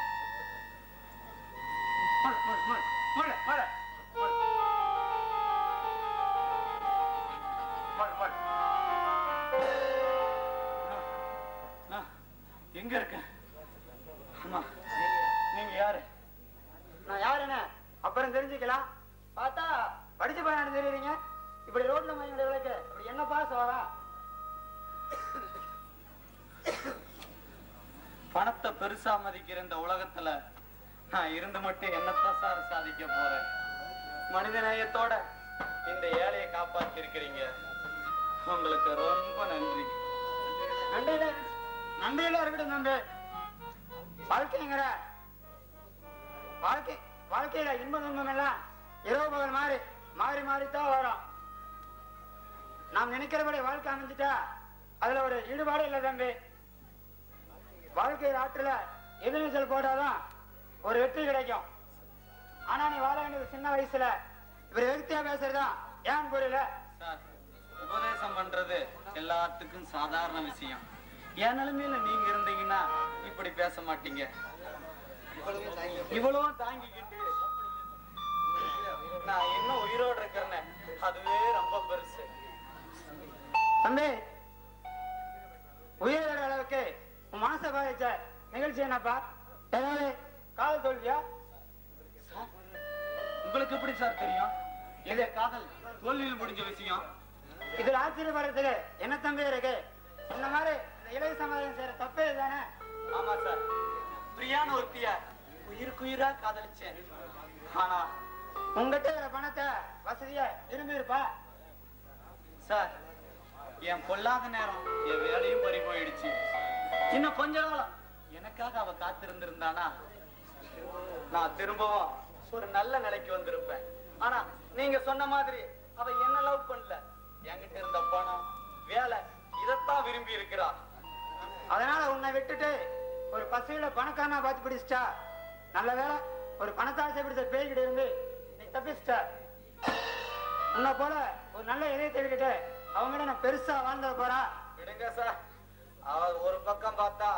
எங்க இருக்க? அம்மா, நீங்க யாரு? நான் யாருன்னு அப்புறம் தெரிஞ்சுக்கலாம். பார்த்தா படிச்சு போய் தெரியுறீங்க. இப்படி ரோட்ல மயங்கிற விளக்கு அப்படி என்ன பாச வரா? பணத்தை பெருசா மதிக்கிற இந்த உலகத்துல நான் இருந்து மட்டும் என்னத்தான் சார் சாதிக்க போறேன்? மனிதநேயத்தோட இந்த ஏழையை காப்பாத்தி இருக்கிறீங்க, உங்களுக்கு ரொம்ப நன்றி. நன்றியில இருக்கட்டும் தம்பி. வாழ்க்கைங்கிற வாழ்க்கையில இன்ப துன்பம் எல்லாம் இரவு பகல் மாறி மாறித்தான் வரும். நாம் நினைக்கிறபடி வாழ்க்கை அமைஞ்சிட்டா அதுல ஒரு ஈடுபாடு இல்லை தம்பி. வாழ்க்கையில் ஆற்றுல எதிர்நீச்சல் போட்டாதான் ஒரு வெற்றி கிடைக்கும். ஆனா நீ வாழ வேண்டியது சின்ன வயசுல இப்படி வெகுத்தியா பேசுறதா ஏன் புரியல? சார், உபதேசம் பண்றது எல்லாத்துக்கும் சாதாரண விஷயம். என் நிலைமையில நீங்க இருந்தீங்கன்னா இப்படி பேச மாட்டீங்க. இவ்வளவும் தாங்கிக்கிட்டு நான் என்ன உயிரோடு இருக்கிறேன்னு அதுவே ரொம்ப பெருசு. தம்பி, உயிரோட அளவுக்கு உன் மனசை பாதிச்ச நிகழ்ச்சி என்னப்பா? ஏதாவது காதல் தோல்வியா? உங்களுக்கு எப்படி சார் தெரியும் இது காதல் தோல்வியில் முடிஞ்ச விஷயம்? இதுல ஆச்சரியப்படுறதுக்கு என்ன தம்பி இருக்கு? இந்த மாதிரி இந்த இளைய சமாதானம் செய்யற தப்பே தானே? ஆமா சார், பிரியான ஒருத்திய உயிருக்குயிரா காதலிச்சேன். ஆனா உங்ககிட்ட இருக்கிற பணத்தை வசதியா விரும்பி இருப்பா சார். என் பொல்லாத நேரம் என் வேலையும் பறி போயிடுச்சு. இன்னும் கொஞ்ச நாளா எனக்காக அவ காத்திருந்திருந்தானா நான் திரும்பவும் ஒரு நல்ல நிலைக்கு வந்திருப்பேன். ஆனா நீங்க சொன்ன மாதிரி அவ என்ன லவ் பண்ணல, என்கிட்ட இருந்த பணம் வேலை இதத்தான் விரும்பி இருக்கிறா. அதனால உன்னை விட்டுட்டு ஒரு பசையில பணக்காரனா பார்த்து பிடிச்சிட்டா. நல்ல வேலை, ஒரு பணத்தாசை பிடிச்ச பேய்கிட்ட இருந்து நீ தப்பிச்சிட்ட. உன்னை போல ஒரு நல்ல இதயத்தை விட்டுட்டு அவங்கள நான் பெருசா வாழ்ந்துட போறா. விடுங்க சார், அவ ஒரு பக்கம் பார்த்தா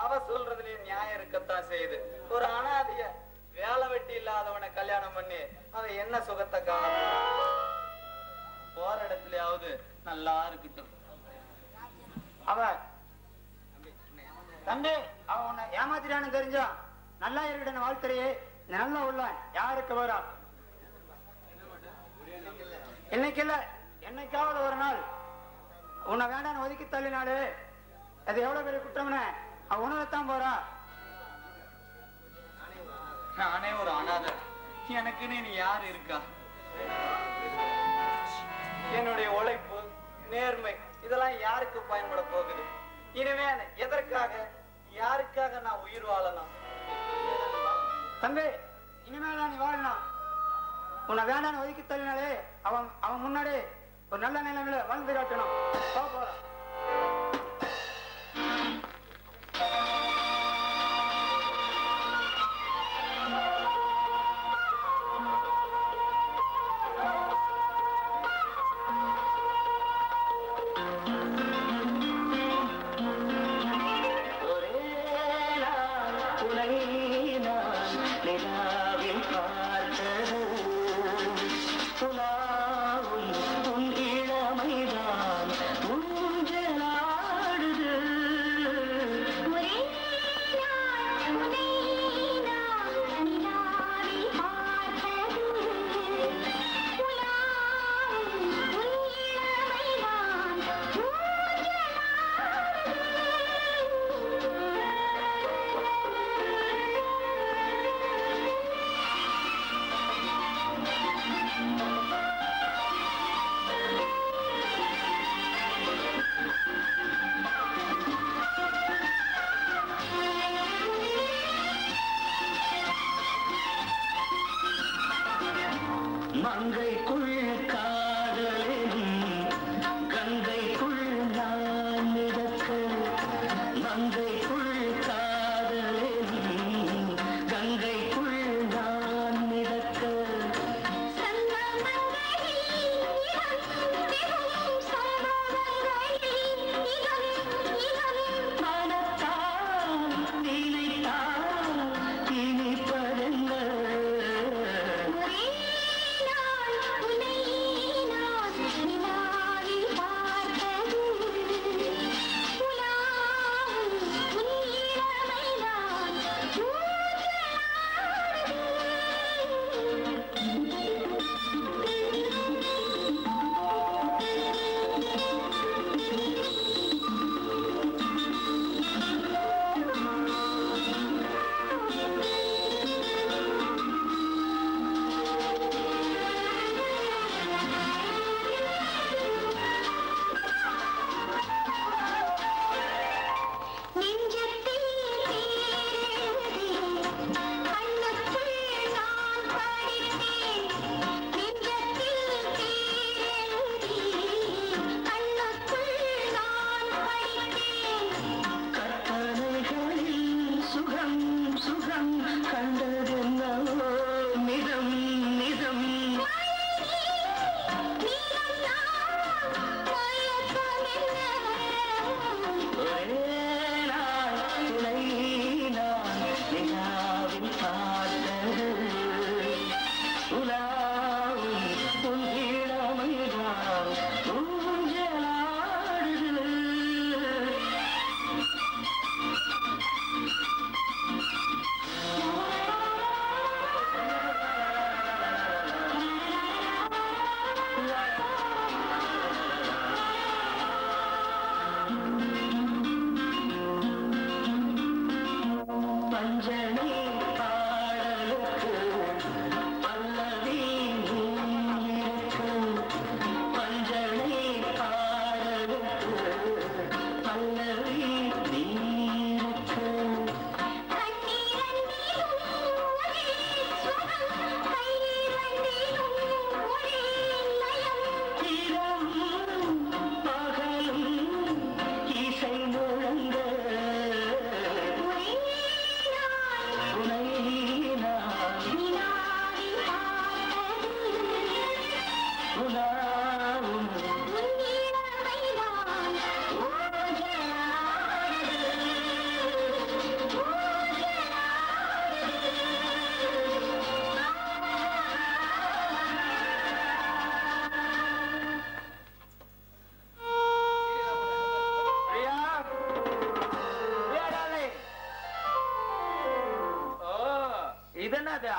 அவ சொல்றதுலயே நியாயம் இருக்கத்தான் செய்யுது. ஒரு அனாதைய வேலை வெட்டி இல்லாதவனை கல்யாணம் பண்ணி அவ என்ன சுகத்தை காண போற இடத்துலயாவது நல்லா இருக்கட்டும். அவ தம்பி அவன் உன்னை ஏமாத்திட்டான்னு தெரிஞ்சா நல்லா இருக்கட்டும் வாழ்த்துறையே. நல்ல உள்ள யாருக்கு வரா? இன்னைக்கு இல்ல என்னைக்காவது ஒரு நாள் உன்னை வேண்டான்னு ஒதுக்கி தள்ளினாலே அது எவ்வளவு பெரிய குற்றம்னு அவன் உணரத்தான் போறா. நானே ஒரு அனாதை, எனக்குன்னு நீ யாரு இருக்கா? என்னுடைய உழைப்பு நேர்மை இதெல்லாம் யாருக்கு பயன்பட போகுது? இனிமே எதற்காக யாருக்காக நான் உயிர் வாழலாம்? தம்பி, இனிமேல் நீ வாழலாம். உன்னை வேண்டான்னு ஒதுக்கி தள்ளினாலே அவன் முன்னாடி ஒரு நல்ல நிலைமையில வாழ்ந்து காட்டணும். போற மங்கைக்குள் காதலின் கங்கைக்குள் நான் மிதக்க மங்கைக்குள் காதலின் கங்கைக்குள் நான் மிதக்க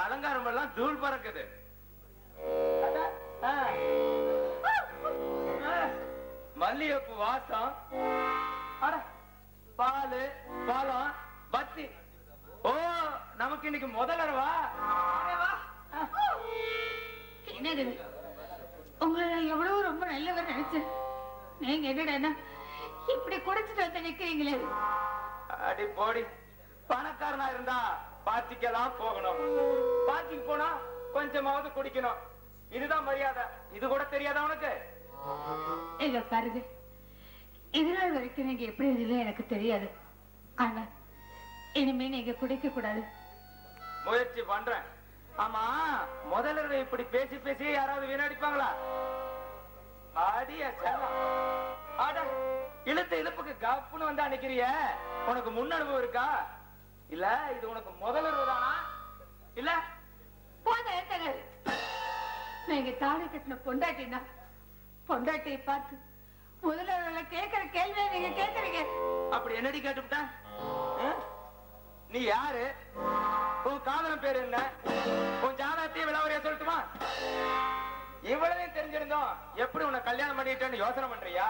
அலங்காரம் எல்லாம் தூள் பறக்குது. மல்லிகைப்பூ வாசம், பாலு பழம் பத்தி. ஓ, நமக்கு இன்னைக்கு முதலவா? என்னது உங்களை எவ்வளவு ரொம்ப நல்லவர் நினைச்சேன். நீங்க என்னடா இப்படி குடிச்சிட்டு வந்து நிக்கிறீங்களே? அடி போடி, பணக்காரனா இருந்தா பாத்திக்கெல்லாம் போகணும், பாத்திக்கு போனா கொஞ்சமாவது குடிக்கணும். இதுதான் மரியாதை. இது கூட தெரியாதா உனக்கு? இத பாருங்க, இதனால் வரைக்கும் நீங்க எப்படி இருந்தீங்க எனக்கு தெரியாது. ஆனா இனிமே நீங்க குடிக்க கூடாது. முயற்சி பண்றேன். ஆமா, முதல்ல இப்படி பேசி பேசி யாராவது வீணடிப்பாங்களா? அடிய செல்லம், இழுத்த இழுப்புக்கு கப்புன்னு வந்து அனுக்கிறிய. உனக்கு முன் அனுபவம் இருக்கா? இல்ல இது உனக்கு முதல்ல தானா? இல்ல போத நீங்க தாலி கட்டின பொண்டாட்டினா பொண்டாட்டியை பார்த்து முதல்ல கேட்கிற கேள்வியை நீங்க கேட்கறீங்க. அப்படி என்னடி கேட்டுவிட்ட? நீ யாரு? உன் காதலன் பேரு என்ன? உன் ஜாதகத்தையும் விளவரைய சொல்லட்டுமா? இவ்வளவையும் தெரிஞ்சிருந்தோம் எப்படி உன்னை கல்யாணம் பண்ணிட்டேன்னு யோசனை பண்றியா?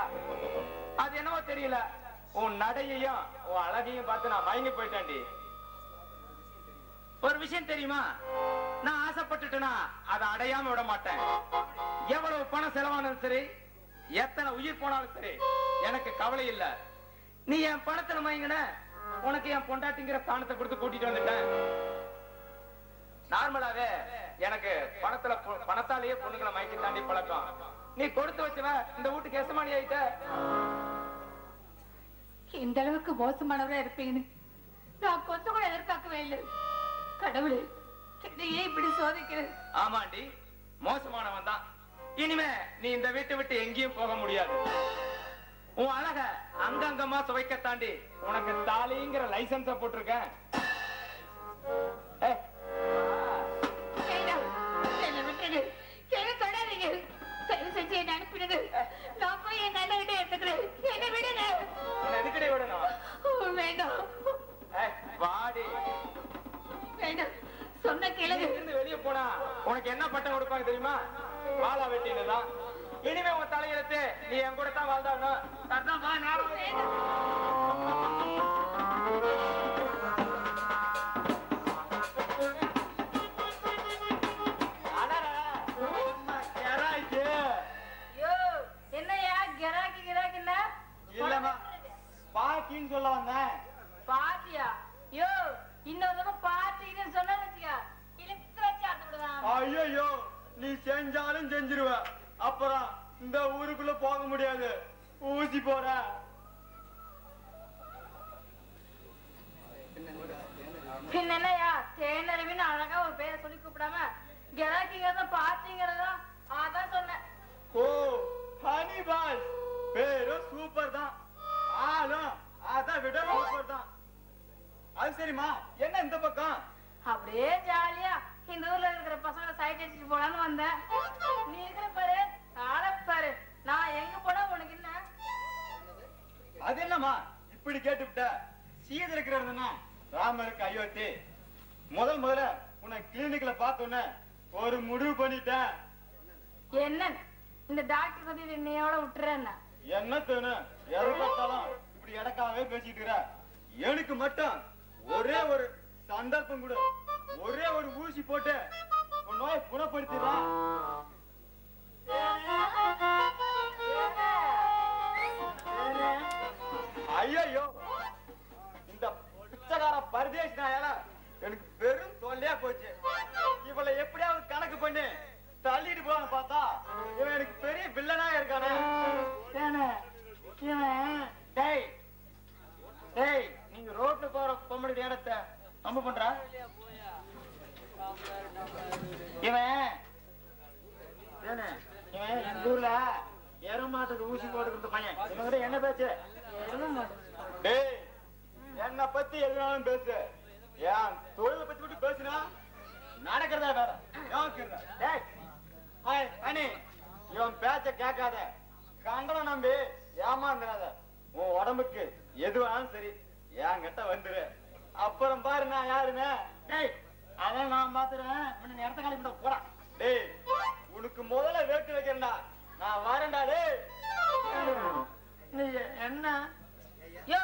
அது என்னவோ தெரியல, உன் நடையையும் உன் அழகையும் பார்த்து நான் மயங்கி போயிட்டேன்டி. ஒரு விஷயம் தெரியுமா? நான் ஆசைப்பட்டுட்டேனா அதை அடையாம விட மாட்டேன். எவ்வளவு பணம் செலவானாலும் சரி, எத்தனை உயிர் போனாலும் சரி, எனக்கு கவலை இல்ல. நீ என் பணத்துல மயங்கின, உனக்கு என் பொண்டாட்டிங்கிற ஸ்தானத்தை கொடுத்து கூட்டிட்டு வந்துட்டேன். நார்மலாவே எனக்கு பணத்தாலேயே பொண்ணுங்களை மயக்கி தாண்டி பழக்கம். நீ கொடுத்து வச்சவ இந்த வீட்டுக்கு எசமானி ஆயிட்ட. இந்த அளவுக்கு மோசமானவரா இருப்பீங்கன்னு நான் கொஞ்சம் கூட எதிர்பார்க்கவே இல்லை. கடவுளே, ஏன் இப்படி சோதிக்கிறது? ஆமாண்டி, மோசமானவன் தான். இனிமே நீ இந்த வீட்டை விட்டு எங்கேயும் போக முடியாது. உன் அழக அங்கங்கமா சுவைக்க தாண்டி உனக்கு தாலிங்கிற லைசன்ஸ போட்டிருக்கேன். என்னை விட்டுடு, என்னை தொடாதீங்க. தயவு செஞ்சு என்னை அனுப்பிடுங்க. நான் போய் என் நல்ல கிட்ட எடுத்துக்கிறேன். என்னை விடுங்க. எதுக்கடி விடணும்? வேண்டாம் வாடி. வேண்டாம், சொன்ன கிழங்கு. வெளியே போனா உனக்கு என்ன பட்டம் கொடுப்பாங்க தெரியுமா? வாழா வெட்டினதான். இனிமே உன் தலையெழுத்து நீ என் கூட தான் வாழ்ந்தாகணும். அதான் வா, நேரம். என்னையா கிராக்கி கிராக்கின்னா? இல்லம்மா, பாக்கின்னு சொல்ல வந்தேன். பாத்தியா? யோ, இன்னொரு தடவை பாத்தின்னு சொன்னா வச்சுக்க, இழுத்து வச்சு அறுத்து விடுவான். ஐயோ, நீ செஞ்சாலும் செஞ்சிருவ. அப்புறம் இந்த ஊருக்குள்ள போக முடியாது. ஊசி போற. பின்ன என்னையா தேனருவின்னு அழகா ஒரு பேரை சொல்லி கூப்பிடாம கிராக்கிங்கிறத பாத்திங்கிறதா அதான் சொன்னேன். ஓ, ஹனி பாஸ் பேரும் சூப்பர் தான். ஆளும் அதை விட சூப்பர் தான். அது சரிம்மா, என்ன இந்த பக்கம்? அப்படியே ஜாலியா இந்த ஊர்ல இருக்கிற பசங்களை சைட் அடிச்சுட்டு போலான்னு வந்தேன். நீ இருக்கிற பாரு, ஆள பாரு. நான் எங்க போனா உனக்கு என்ன? அது என்னம்மா இப்படி கேட்டுவிட்ட? சீதை இருக்கிறதுன்னா ராமருக்கு அயோத்தி. முதல்ல உன்னை கிளினிக்ல பார்த்தோன்னே ஒரு முடிவு பண்ணிட்டேன். என்ன இந்த டாக்டர் சொல்லி என்னையோட விட்டுறேன்னா? என்ன தோணு எறப்பட்டாலும் இப்படி இடக்காவே பேசிட்டு இருக்கிற. எனக்கு மட்டும் ஒரே ஒரு சந்தர்ப்பம் கூட, ஒரே ஒரு ஊசி போட்டு உன் நோயை குணப்படுத்திடலாம். ஐயோ, இந்த பிச்சைக்கார பரதேசி நாயால எனக்கு பெரும் தொல்லையா போச்சு. இவளை எப்படியாவது கணக்கு பண்ணி தள்ளிட்டு போவான்னு பார்த்தா இவன் எனக்கு பெரிய வில்லனா இருக்கானே. டேய் டேய், நீங்க ரோட்ல போற பொம்பளை இடத்தை நம்ப பண்ற இவன் இவன் எங்க ஊர்ல எருமாட்டுக்கு ஊசி போட்டுக்கிற பையன். இவங்கிட்ட என்ன பேச்சு? டேய், என்ன பத்தி எதுனாலும் பேசு. ஏன் தொழிலை பத்தி மட்டும் பேசுனா நடக்கிறதா வேற. டேய் ஹாய் அனி, இவன் பேச்ச கேட்காத. கண்டனம் நம்பி ஏமாந்துடாத. உன் உடம்புக்கு எது வேணாலும் சரி என் கிட்ட வந்துரு. அப்புறம் பாரு நான் யாருன்னு. டேய், அதான் நான் பாத்துறேன். இடத்த காலி பண்ண போடா. டேய், உனக்கு முதல்ல வேட்டு வைக்கிறேன்டா. நான் வரேன்டா. டேய், நீ என்ன யோ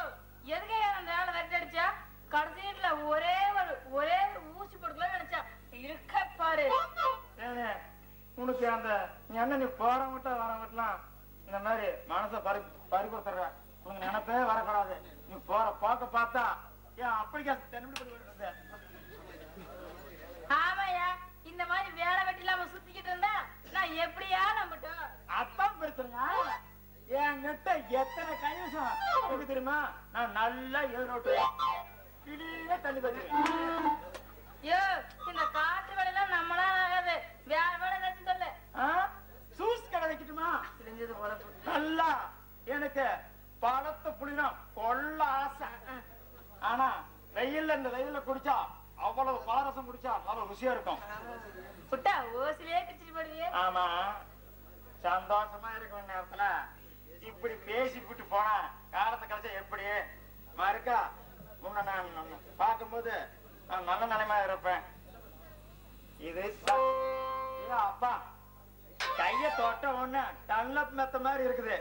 எதுக்கே அந்த ஆளை வெட்டி அடிச்சா? கடைசியில ஒரே ஒரு ஊசி போட்டுக்கலாம் நினைச்சா. இருக்க பாரு. உனக்கு அந்த என்ன நீ போற மட்டும் வர மட்டும் இந்த மாதிரி மனசை பறி கொடுத்துற. உனக்கு நினைப்பே வரக்கூடாது. நீ போற போக்க பார்த்தா ஏன் அப்படிக்கா தென்னிட்டு. ஆமாயா, இந்த மாதிரி வேலை வெட்டி இல்லாம சுத்திக்கிட்டு இருந்தா நான் எப்படியா நம்பட்டும்? அத்தான் பிரச்சனை. என்கிட்ட எத்தனை கைவசம் தெரியுமா? நான் நல்லா ஏரோட்டுவேன். கிளியே தண்ணி தருவேன். யோ, இந்த காட்டு வேலையெல்லாம் நம்மளால ஆகாது. வேற வேலை ஏதாச்சும் சொல்லு. சூஸ் கடை வைக்கட்டுமா? தெரிஞ்சது போல நல்லா எனக்கு பழத்தை புளினம் கொள்ள ஆசை. ஆனா இந்த வெயில்ல குடிச்சா அவ்வளவு பாரசம் குடிச்சா அவ்வளவு ருசியா இருக்கும். புட்டா ஓசிலே கிச்சிட்டு போடுவியே. ஆமா, சந்தோஷமா இருக்கும் நேரத்துல இப்படி பேசி விட்டு போனா காலத்தை கழிச்சா எப்படி மறுக்கா உன்னை நான் பார்க்கும்போது நான் நல்ல நிலைமையா இருப்பேன். இது அப்பா கைய தொட்ட ஒண்ணு டன்லப் மெத்த மாதிரி இருக்குது.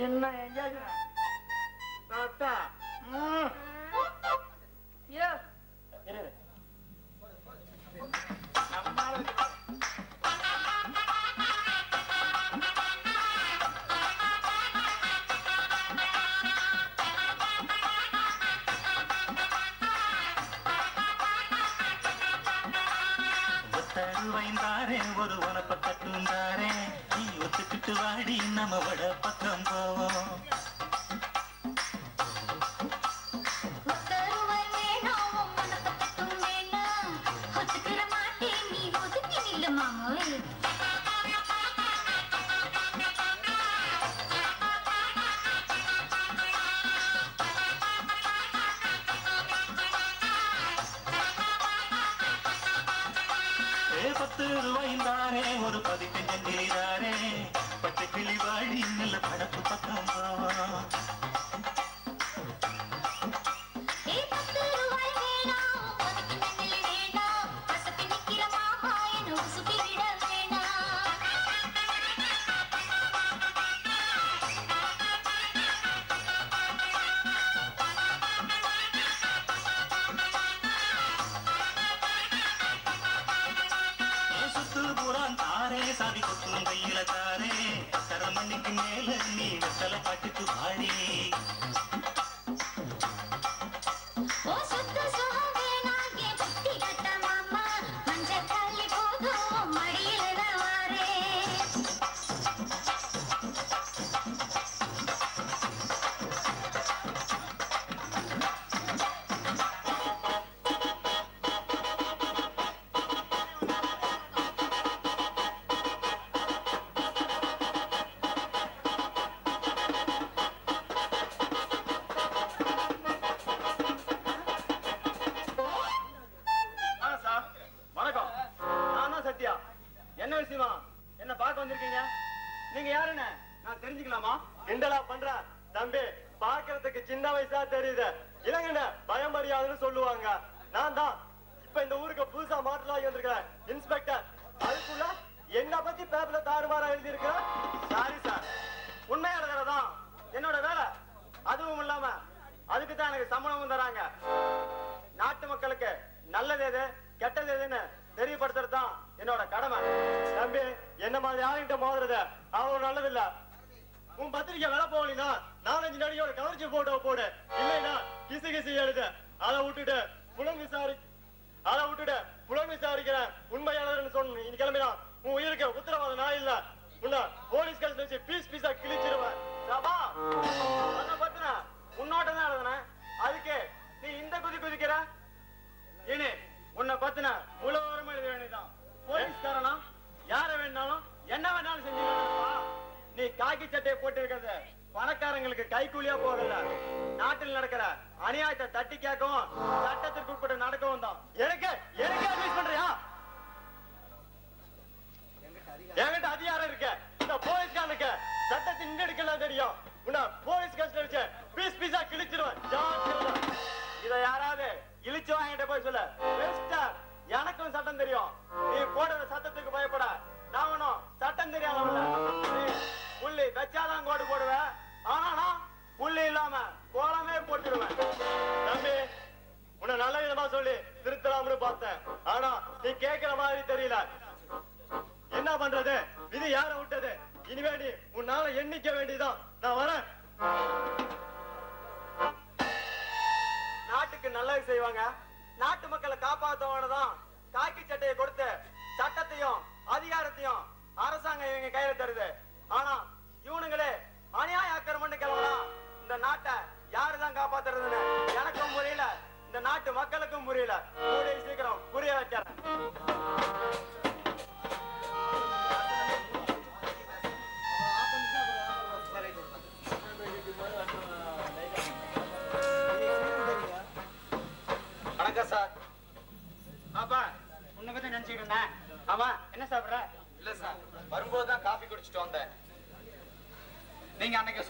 இன்னும் எங்கேயாச்சு தொட்டா யோ நம்மளால தருவைந்தாரே ஒரு உனப்ப கட்டுந்தாரே நீ ஒத்துக்கிட்டு வாடி நம்ம வட பக்கம் போவோம் ரூபாய்ந்தாரே ஒரு பதிப்பெஞ்சாரே பச்சை கிளி வாடி நல்ல படப்பு பக்கம் போவோம் சாதி கொட்டும் கையில தாரே தரமணிக்கு மேல நீ வெத்தல பாட்டுக்கு பாடி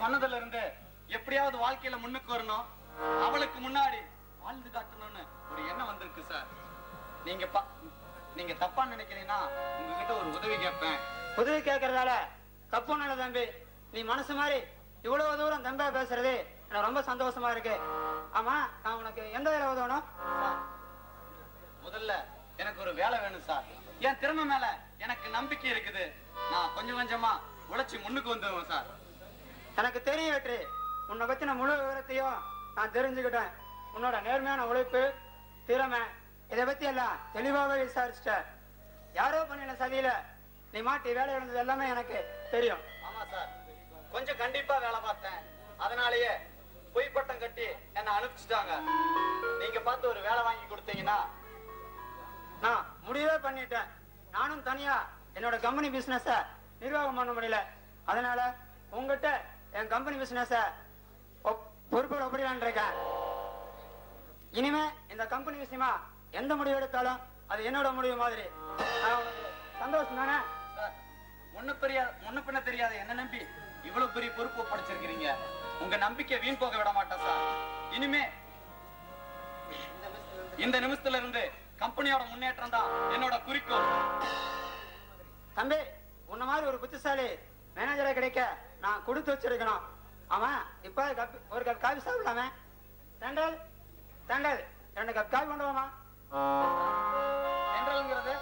சொன்னதுல இருந்து எப்படியாவது வாழ்க்கையில முன்னுக்கு வரணும், அவளுக்கு முன்னாடி வாழ்ந்து காட்டணும்னு ஒரு எண்ணம் வந்திருக்கு சார். நீங்க தப்பா நினைக்கிறீங்கன்னா உங்ககிட்ட ஒரு உதவி கேட்பேன். உதவி கேட்கறதால தப்பு இல்ல தம்பி. நீ மனசு மாதிரி இவ்வளவு தூரம் தம்பா பேசுறது எனக்கு ரொம்ப சந்தோஷமா இருக்கு. ஆமா, நான் உனக்கு எந்த வேலை உதவணும்? முதல்ல எனக்கு ஒரு வேலை வேணும் சார். என் திறமை மேல எனக்கு நம்பிக்கை இருக்குது. நான் கொஞ்சம் கொஞ்சமா உழைச்சி முன்னுக்கு வந்துடுவேன் சார். எனக்கு தெரியும் வெற்றி, உன்னை பத்தின முழு விவரத்தையும் நான் தெரிஞ்சுக்கிட்டேன். உன்னோட நேர்மையான உழைப்பு, திறமை, இதை பத்தி எல்லாம் தெளிவாகவே விசாரிச்சிட்ட. யாரோ பண்ணின சதியில நீ மாட்டி வேலை இழந்தது எல்லாமே எனக்கு தெரியும். ஆமா சார், கொஞ்சம் கண்டிப்பா வேலை பார்த்தேன். அதனாலயே பொய் பட்டம் கட்டி என்ன அனுப்பிச்சிட்டாங்க. நீங்க பார்த்து ஒரு வேலை வாங்கி கொடுத்தீங்கன்னா நான் முடிவே பண்ணிட்டேன். நானும் தனியா என்னோட கம்பெனி பிசினஸ நிர்வாகம் பண்ண முடியல. அதனால உங்ககிட்ட என் கம்பெனி பிசினஸ பொறுப்போட ஒப்படைக்கலான்னு இருக்கேன். இனிமே இந்த கம்பெனி விஷயமா எந்த முடிவு எடுத்தாலும் அது என்னோட முடிவு மாதிரி. சந்தோஷம் தானே? முன்ன பின்ன தெரியாத என்ன நம்பி இவ்வளவு பெரிய பொறுப்பு படைச்சிருக்கிறீங்க. உங்க நம்பிக்கை வீண் போக விட மாட்டேன் சார். இனிமே இந்த நிமிஷத்துல இருந்து கம்பெனியோட முன்னேற்றம் தான் என்னோட குறிக்கோள். தம்பி, உன்ன மாதிரி ஒரு புத்திசாலி மேனேஜரை கிடைக்க நான் கொடுத்து வச்சிருக்கணும். அவன் இப்ப ஒரு கப் காபி சாப்பிடலாமே. தெண்டல் தெண்டல் 2 கப் காபி கொண்டு வாமா. என்றாலுங்கிறது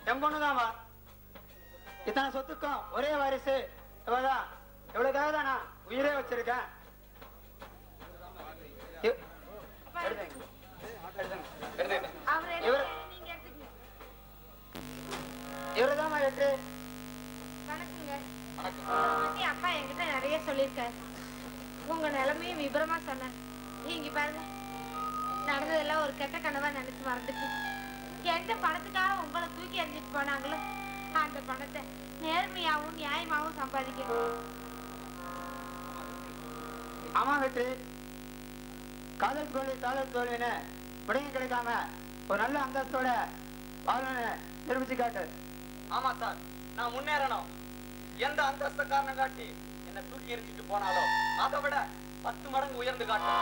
என் பொண்ணுதான்மா. இத்தனை சொத்துக்கும் ஒரே வாரிசு இவதான். இவளுக்காக தான் நான் உயிரே வச்சிருக்கேன். இவருதான் எட்டு. வணக்கங்க. பத்தி அப்பா என்கிட்ட நிறைய சொல்லியிருக்காரு. உங்க நிலைமையும் விபரமா சொன்னார். இங்க பாருங்க, நடந்ததெல்லாம் ஒரு கெட்ட கனவா நினைச்சு மறந்துட்டு எந்த பணத்துக்காக உங்களை தூக்கி எறிஞ்சிட்டு போனாங்களோ அந்த பணத்தை நேர்மையாவும் நியாயமாவும் சம்பாதிக்கணும். ஆமா வெற்றி, காதல் தோல்வி காதல் தோல்வின்னு விடங்க கிடைக்காம ஒரு நல்ல அந்தஸ்தோட வாழ்னு நிரூபிச்சு காட்டு. ஆமா சார், நான் முன்னேறணும். எந்த அந்தஸ்த காரணம் காட்டி என்ன தூக்கி எரிஞ்சிட்டு போனாலும் அதை விட 10 மடங்கு உயர்ந்து காட்டும்.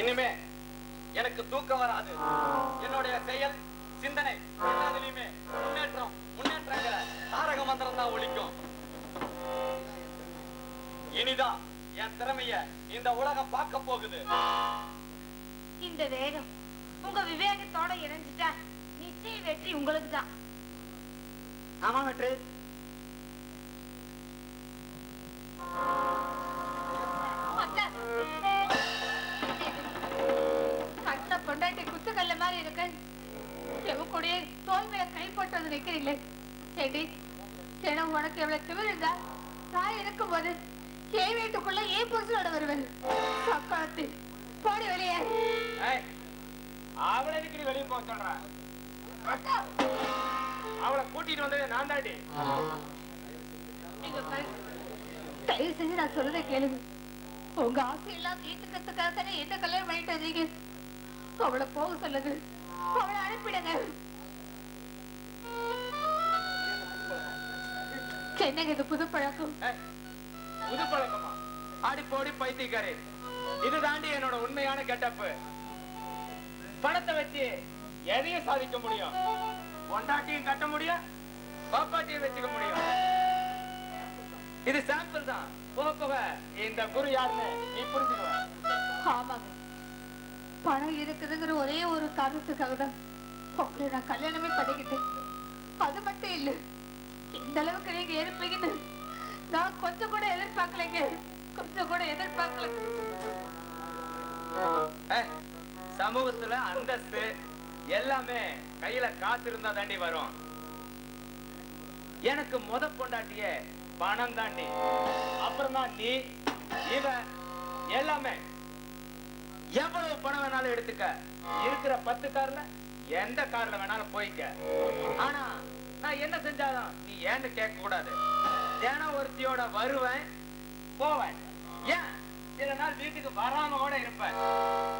இனிமே எனக்கு தூக்கம் வராது. என்னுடைய செயல் சிந்தனை எல்லாத்திலுமே முன்னேற்றம் முன்னேற்றங்கிற தாரக மந்திரம் தான் ஒலிக்கும். இனிதான் என் திறமைய இந்த உலகம் பார்க்க போகுது. இந்த வேகம் உங்க விவேகத்தோட இணைஞ்சிட்டா நிச்சயம் வெற்றி உங்களுக்கு தான். ஆமா வெற்றி. கட்ட பொண்டாட்டி குத்துக்கல்ல மாதிரி இருக்கு. எவக்கூடிய தோல் மேல கை போட்டது நிக்கிறீங்களே. செடி தினம் உனக்கு எவ்வளவு திமிர் இருந்தா தாய் இருக்கும் போது ஏன் வீட்டுக்குள்ள ஏன் புருஷனோட வருவேன். சக்காலத்து போடி வெளியே. அவளை எதுக்கு வெளியே போக சொல்ற? அவளை கூட்டிட்டு வந்தது நான் தாண்டி. தயவு செஞ்சு நான் சொல்றதை கேளுங்க. உங்க ஆசை எல்லாம் தீர்த்துக்கிறதுக்காக தானே என்ன கல்யாணம் பண்ணிட்டு வந்தீங்க. அவளை போக சொல்லுங்க, அவளை அனுப்பிடுங்க. என்னங்க இது புது பழக்கம்? புது பழக்கமா? ஆடி போடி பைத்தியக்காரி. இது தாண்டி என்னோட உண்மையான கெட்டப்பு. பணத்தை வச்சு எதையும் சாதிக்க முடியும். பொண்டாட்டியும் கட்ட முடியும், பாப்பாட்டியும் வச்சுக்க முடியும். இது சாம்பிள் தான். போக போக இந்த குரு யாருன்னு நீ புரிஞ்சுக்குவ. ஆமாங்க, பணம் இருக்குதுங்கிற ஒரே ஒரு காரணத்துக்காக தான் உங்களை நான் கல்யாணமே பண்ணிக்கிட்டேன். அது மட்டும் இல்ல, இந்த அளவுக்கு நீங்க இருப்பீங்கன்னு நான் கொஞ்சம் கூட எதிர்பார்க்கலைங்க. கொஞ்சம் கூட எதிர்பார்க்கல. சமூகத்துல அந்தஸ்து எல்லாமே கையில காசு இருந்தா தாண்டி வரும். எனக்கு முத பொண்டாட்டிய பணம் தாண்டி, அப்புறம் தான் நீ இவ எல்லாமே. எவ்வளவு பணம் வேணாலும் எடுத்துக்க. இருக்கிற 10 கார்ல எந்த கார்ல வேணாலும் போய்க்க. ஆனா நான் என்ன செஞ்சாலும் நீ ஏன்னு கேட்க கூடாது. தினம் ஒருத்தியோட வருவேன் போவேன். ஏன் சில நாள் வீட்டுக்கு வராம கூட இருப்பேன்.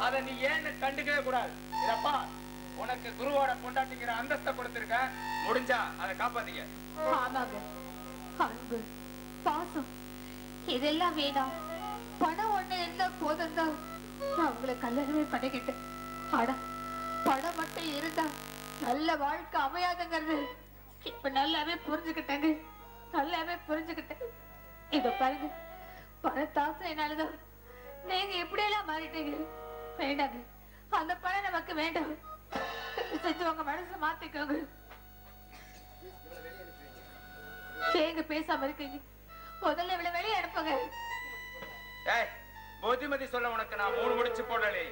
அத நீ ஏன்னு கண்டுக்கவே கூடாது. இதப்பா, உனக்கு குருவோட பொண்டாட்டிக்கிற அந்தஸ்தை கொடுத்திருக்க. முடிஞ்சா அதை காப்பாத்தீங்க. ஆமாங்க, அன்பு பாசம் இதெல்லாம் வேணாம். பணம் ஒண்ணு இருந்தா போதும் தான் நான் உங்களை கல்யாணமே பண்ணிக்கிட்டேன். ஆனா பணம் மட்டும் இருந்தா நல்ல வாழ்க்கை அமையாதுங்கிறது இப்ப நல்லாவே புரிஞ்சுக்கிட்டேங்க. நல்லாவே புரிஞ்சுக்கிட்டேன். இத பாருங்க, பணத்தாசைனாலதான் நீங்க எப்படி எல்லாம் மாறிட்டீங்க. வேண்டாங்க, அந்த பணம் நமக்கு வேண்டாம். செஞ்சு உங்க மனசை மாத்திக்கோங்க. ஏங்க பேசாம இருக்கீங்க? முதல்ல இவ்வளவு வெளியே அனுப்புங்க. புத்திமதி சொல்ல உனக்கு நான் 3 முடிச்சு போடலே.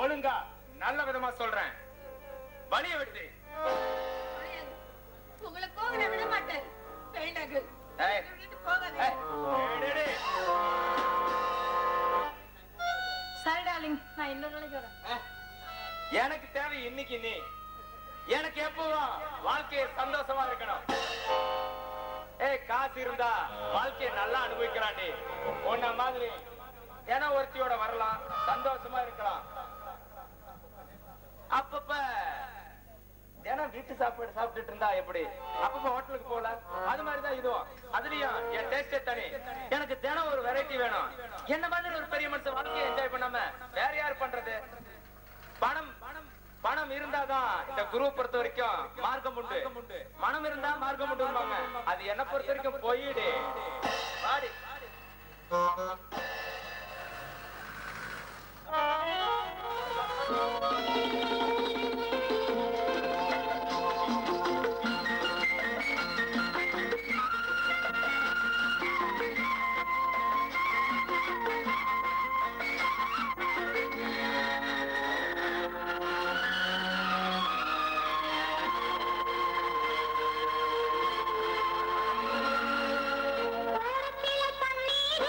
ஒழுங்கா நல்ல விதமா சொல்றேன். வழிய விட்டு உங்களை போக நான் விட மாட்டேன். வேண்டாங்க. ஏய். போகாதீங்க. சரி டார்லிங், நான் இன்னொரு நாளைக்கு வரேன். எனக்கு தேவை இன்னைக்கு நீ. எனக்கு எப்பவும் வாழ்க்கையை சந்தோஷமா இருக்கணும். காசு இருந்தா வாழ்க்கையை நல்லா அனுபவிக்கிறாண்டி. உன்ன மாதிரி தினம் ஒருத்தியோட வரலாம், சந்தோஷமா இருக்கலாம். அப்பப்ப தினம் வீட்டு சாப்பாடு சாப்பிட்டுட்டு இருந்தா எப்படி? அப்பப்ப ஹோட்டலுக்கு போல. அது மாதிரிதான் இதுவும். அதுலயும் என் டேஸ்டே தனி. எனக்கு தினம் ஒரு வெரைட்டி வேணும். என்ன மாதிரி ஒரு பெரிய மனுஷன் வாழ்க்கையை என்ஜாய் பண்ணாம வேற யார் பண்றது? பணம் பணம் இருந்தாதான் இந்த குரு பொறுத்த வரைக்கும் மார்க்கம் உண்டு. மனம் இருந்தா மார்க்கம் உண்டுவாங்க. அது என்ன பொறுத்த வரைக்கும் போயிடு. பாடி தண்ணீர்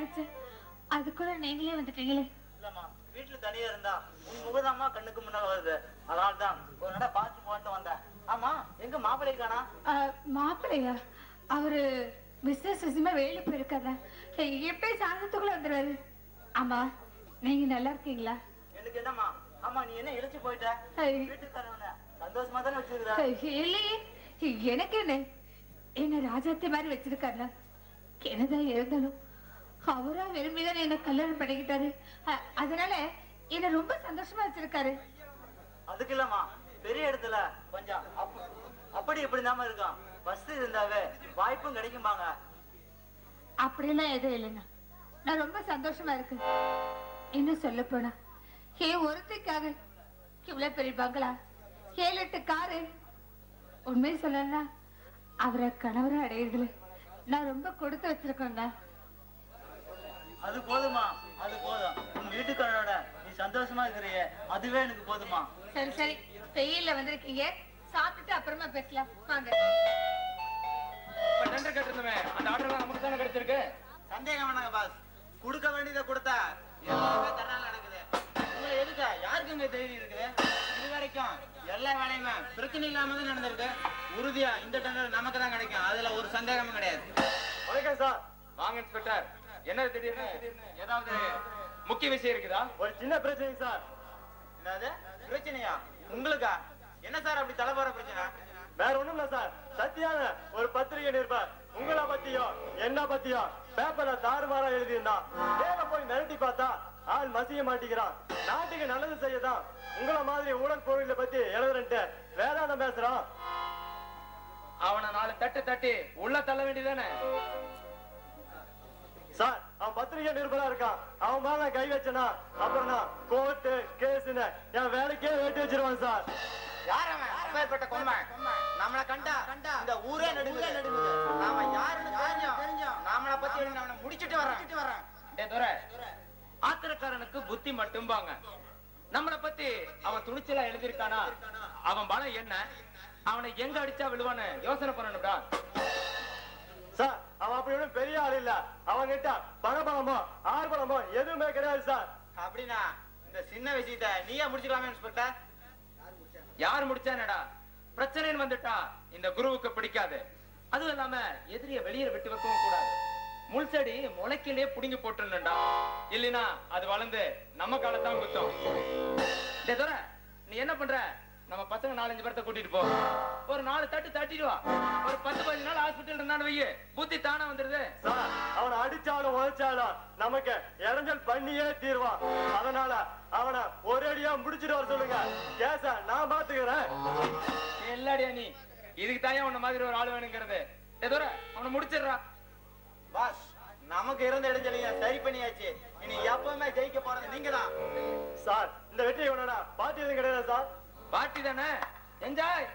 நினைச்சேன். அதுக்குள்ள நீங்களே வந்துட்டீங்களே. இல்லம்மா, வீட்டுல தனியா இருந்தா உன் முகதாம்மா கண்ணுக்கு முன்னால வருது. அதனாலதான் ஒரு நட பார்த்து போட்டு வந்தேன். ஆமா, எங்க மாப்பிள்ளை காணா? மாப்பிள்ளையா? அவரு பிசினஸ் விஷயமா வெளியில போயிருக்காரு. எப்பயும் சாயந்தரத்துக்குள்ள வந்துடுவாரு. ஆமா, நீங்க நல்லா இருக்கீங்களா? எனக்கு என்னம்மா? ஆமா, நீ என்ன இழைச்சு போயிட்ட? வீட்டுக்காரவன சந்தோஷமா தானே வச்சிருக்கிற? இல்லையே, எனக்கு என்ன ராஜாத்தி மாதிரி வச்சிருக்காருல. என்னதான் இருந்தாலும் அவரா விரும்பிதான் என்ன கல்யாணம் பண்ணிக்கிட்டாரு. அதனால என்ன ரொம்ப சந்தோஷமா வச்சிருக்காரு. அதுக்கு இல்லம்மா, பெரிய இடத்துல கொஞ்சம் அப்படி இப்படி தாம இருக்கான். வசதி இருந்தாவே வாய்ப்பும் கிடைக்குமாங்க. அப்படியெல்லாம் எதுவும் இல்லைங்க. நான் ரொம்ப சந்தோஷமா இருக்கு. என்ன சொல்ல போனா, ஒருத்தைக்காக இவ்வளவு பெரிய பங்களா, 7-8 காரு. உண்மையை சொல்லனா அவரை கணவரை அடையிறதுல நான் ரொம்ப கொடுத்து வச்சிருக்கேங்க. அது போதுமா, அது போதும். உன் வீட்டுக்காரனோட நீ சந்தோஷமா இருக்கிறியே, அதுவே எனக்கு போதுமா. சரி சரி, வெயில்ல வந்திருக்கீங்க, சாப்பிட்டுட்டு அப்புறமா பேசலாம் வாங்க. டெண்டர் கேட்டிருந்தோமே, அந்த ஆர்டர் எல்லாம் நமக்கு தானே கிடைச்சிருக்கு. சந்தேகம் வேணாங்க பாஸ். கொடுக்க வேண்டியதை கொடுத்தா எல்லாமே தரால நடக்குது. உங்களை எதுக்க யாருக்குங்க தைரியம் இருக்குது? இது வரைக்கும் எல்லா வேலையுமே பிரச்சனை இல்லாம தான் நடந்திருக்கு. உறுதியா இந்த டெண்டர் நமக்கு தான் கிடைக்கும். அதுல ஒரு சந்தேகமும் கிடையாது. வணக்கம் சார். வாங்க இன்ஸ்பெக்டர். என்ன திடீர்னு ஏதாவது முக்கிய விஷயம் இருக்குதா? ஒரு சின்ன பிரச்சனை சார். என்னது பிரச்சனையா? உங்களுக்கா? என்ன சார் அப்படி தலை போற பிரச்சனை? வேற ஒண்ணும் இல்ல சார். சத்தியான ஒரு பத்திரிகை நிருபர் உங்களை பத்தியோ என்ன பத்தியோ பேப்பர்ல தாறுமாறா எழுதியிருந்தான். நேர போய் மிரட்டி பார்த்தா ஆள் மசிய மாட்டேங்கிறான். நாட்டுக்கு நல்லது செய்யதான் உங்களை மாதிரி ஊழல் பொருளை பத்தி எழுதுறேன்ட்டு வேதாந்தம் பேசுறான். அவனை 4 தட்டு தட்டி உள்ள தள்ள வேண்டியதானே? சார், அவன் பத்திரிகை நிருபரா இருக்கான். அவன் மேல கை வச்சனா அப்புறம் நான் கோர்ட்டு கேஸ்ன்னு என் வேலைக்கே வெட்டி வச்சிருவான் சார். யார் அவன்? அப்பேற்பட்ட கொம்மை நம்மள கண்டா இந்த ஊரே நடுங்குது. நாம யாருன்னு தெரிஞ்சோம் நாமள பத்தி அவனை முடிச்சிட்டு வரேன். டேய் துரை, ஆத்திரக்காரனுக்கு புத்தி மட்டும்பாங்க. நம்மளை பத்தி அவன் துணிச்சலா எழுதியிருக்கானா? அவன் பலம் என்ன? அவனை எங்க அடிச்சா விழுவான்னு யோசனை பண்ணணும்டா. சார், அவன் அப்படி ஒண்ணும் பெரிய ஆள் இல்ல. அவன் கிட்ட பணபலமோ ஆர்வலமோ எதுவுமே கிடையாது சார். அப்படின்னா இந்த சின்ன விஷயத்தை நீயே முடிச்சுக்கலாமே இன்ஸ்பெக்டர். யார் முடிச்சானடா? பிரச்சனைன்னு வந்துட்டா இந்த குருவுக்கு பிடிக்காது. அதுவும் இல்லாம எதிரிய வெளியே விட்டு வைக்கவும் கூடாது. முள்செடி முளைக்கிலே புடுங்கி போட்டுடா. இல்லைன்னா அது வளர்ந்து நம்ம காலத்தான் குத்தம். டேய் துரை, நீ என்ன பண்ற? நம்ம பசங்க 4-5 பேர்த்த கூட்டிட்டு போ. ஒரு 4 தட்டு தட்டிடுவா. ஒரு 10-15 நாள் ஹாஸ்பிட்டல் இருந்தான்னு வையே, புத்தி தானா வந்துருது. சார், அவனை அடிச்சாலும் உழைச்சாலும் நமக்கு இடைஞ்சல் பண்ணியே தீர்வான். அதனால அவனை ஒரேடியா முடிச்சிட்டு வர சொல்லுங்க. கேச நான் பாத்துக்கிறேன். எல்லாடியா நீ? இதுக்கு தாயா உன்ன மாதிரி ஒரு ஆள் வேணுங்கிறது. டேய் துரை, அவனை முடிச்சிடுறா. பாஸ், நமக்கு இருந்த இடைஞ்சலையா சரி பண்ணியாச்சு. இனி எப்பவுமே ஜெயிக்க போறது நீங்க தான். சார், இந்த வெற்றி உடனே பாட்டி எதுவும் கிடையாது சார். பாட்டி தானே, என்ஜாய்.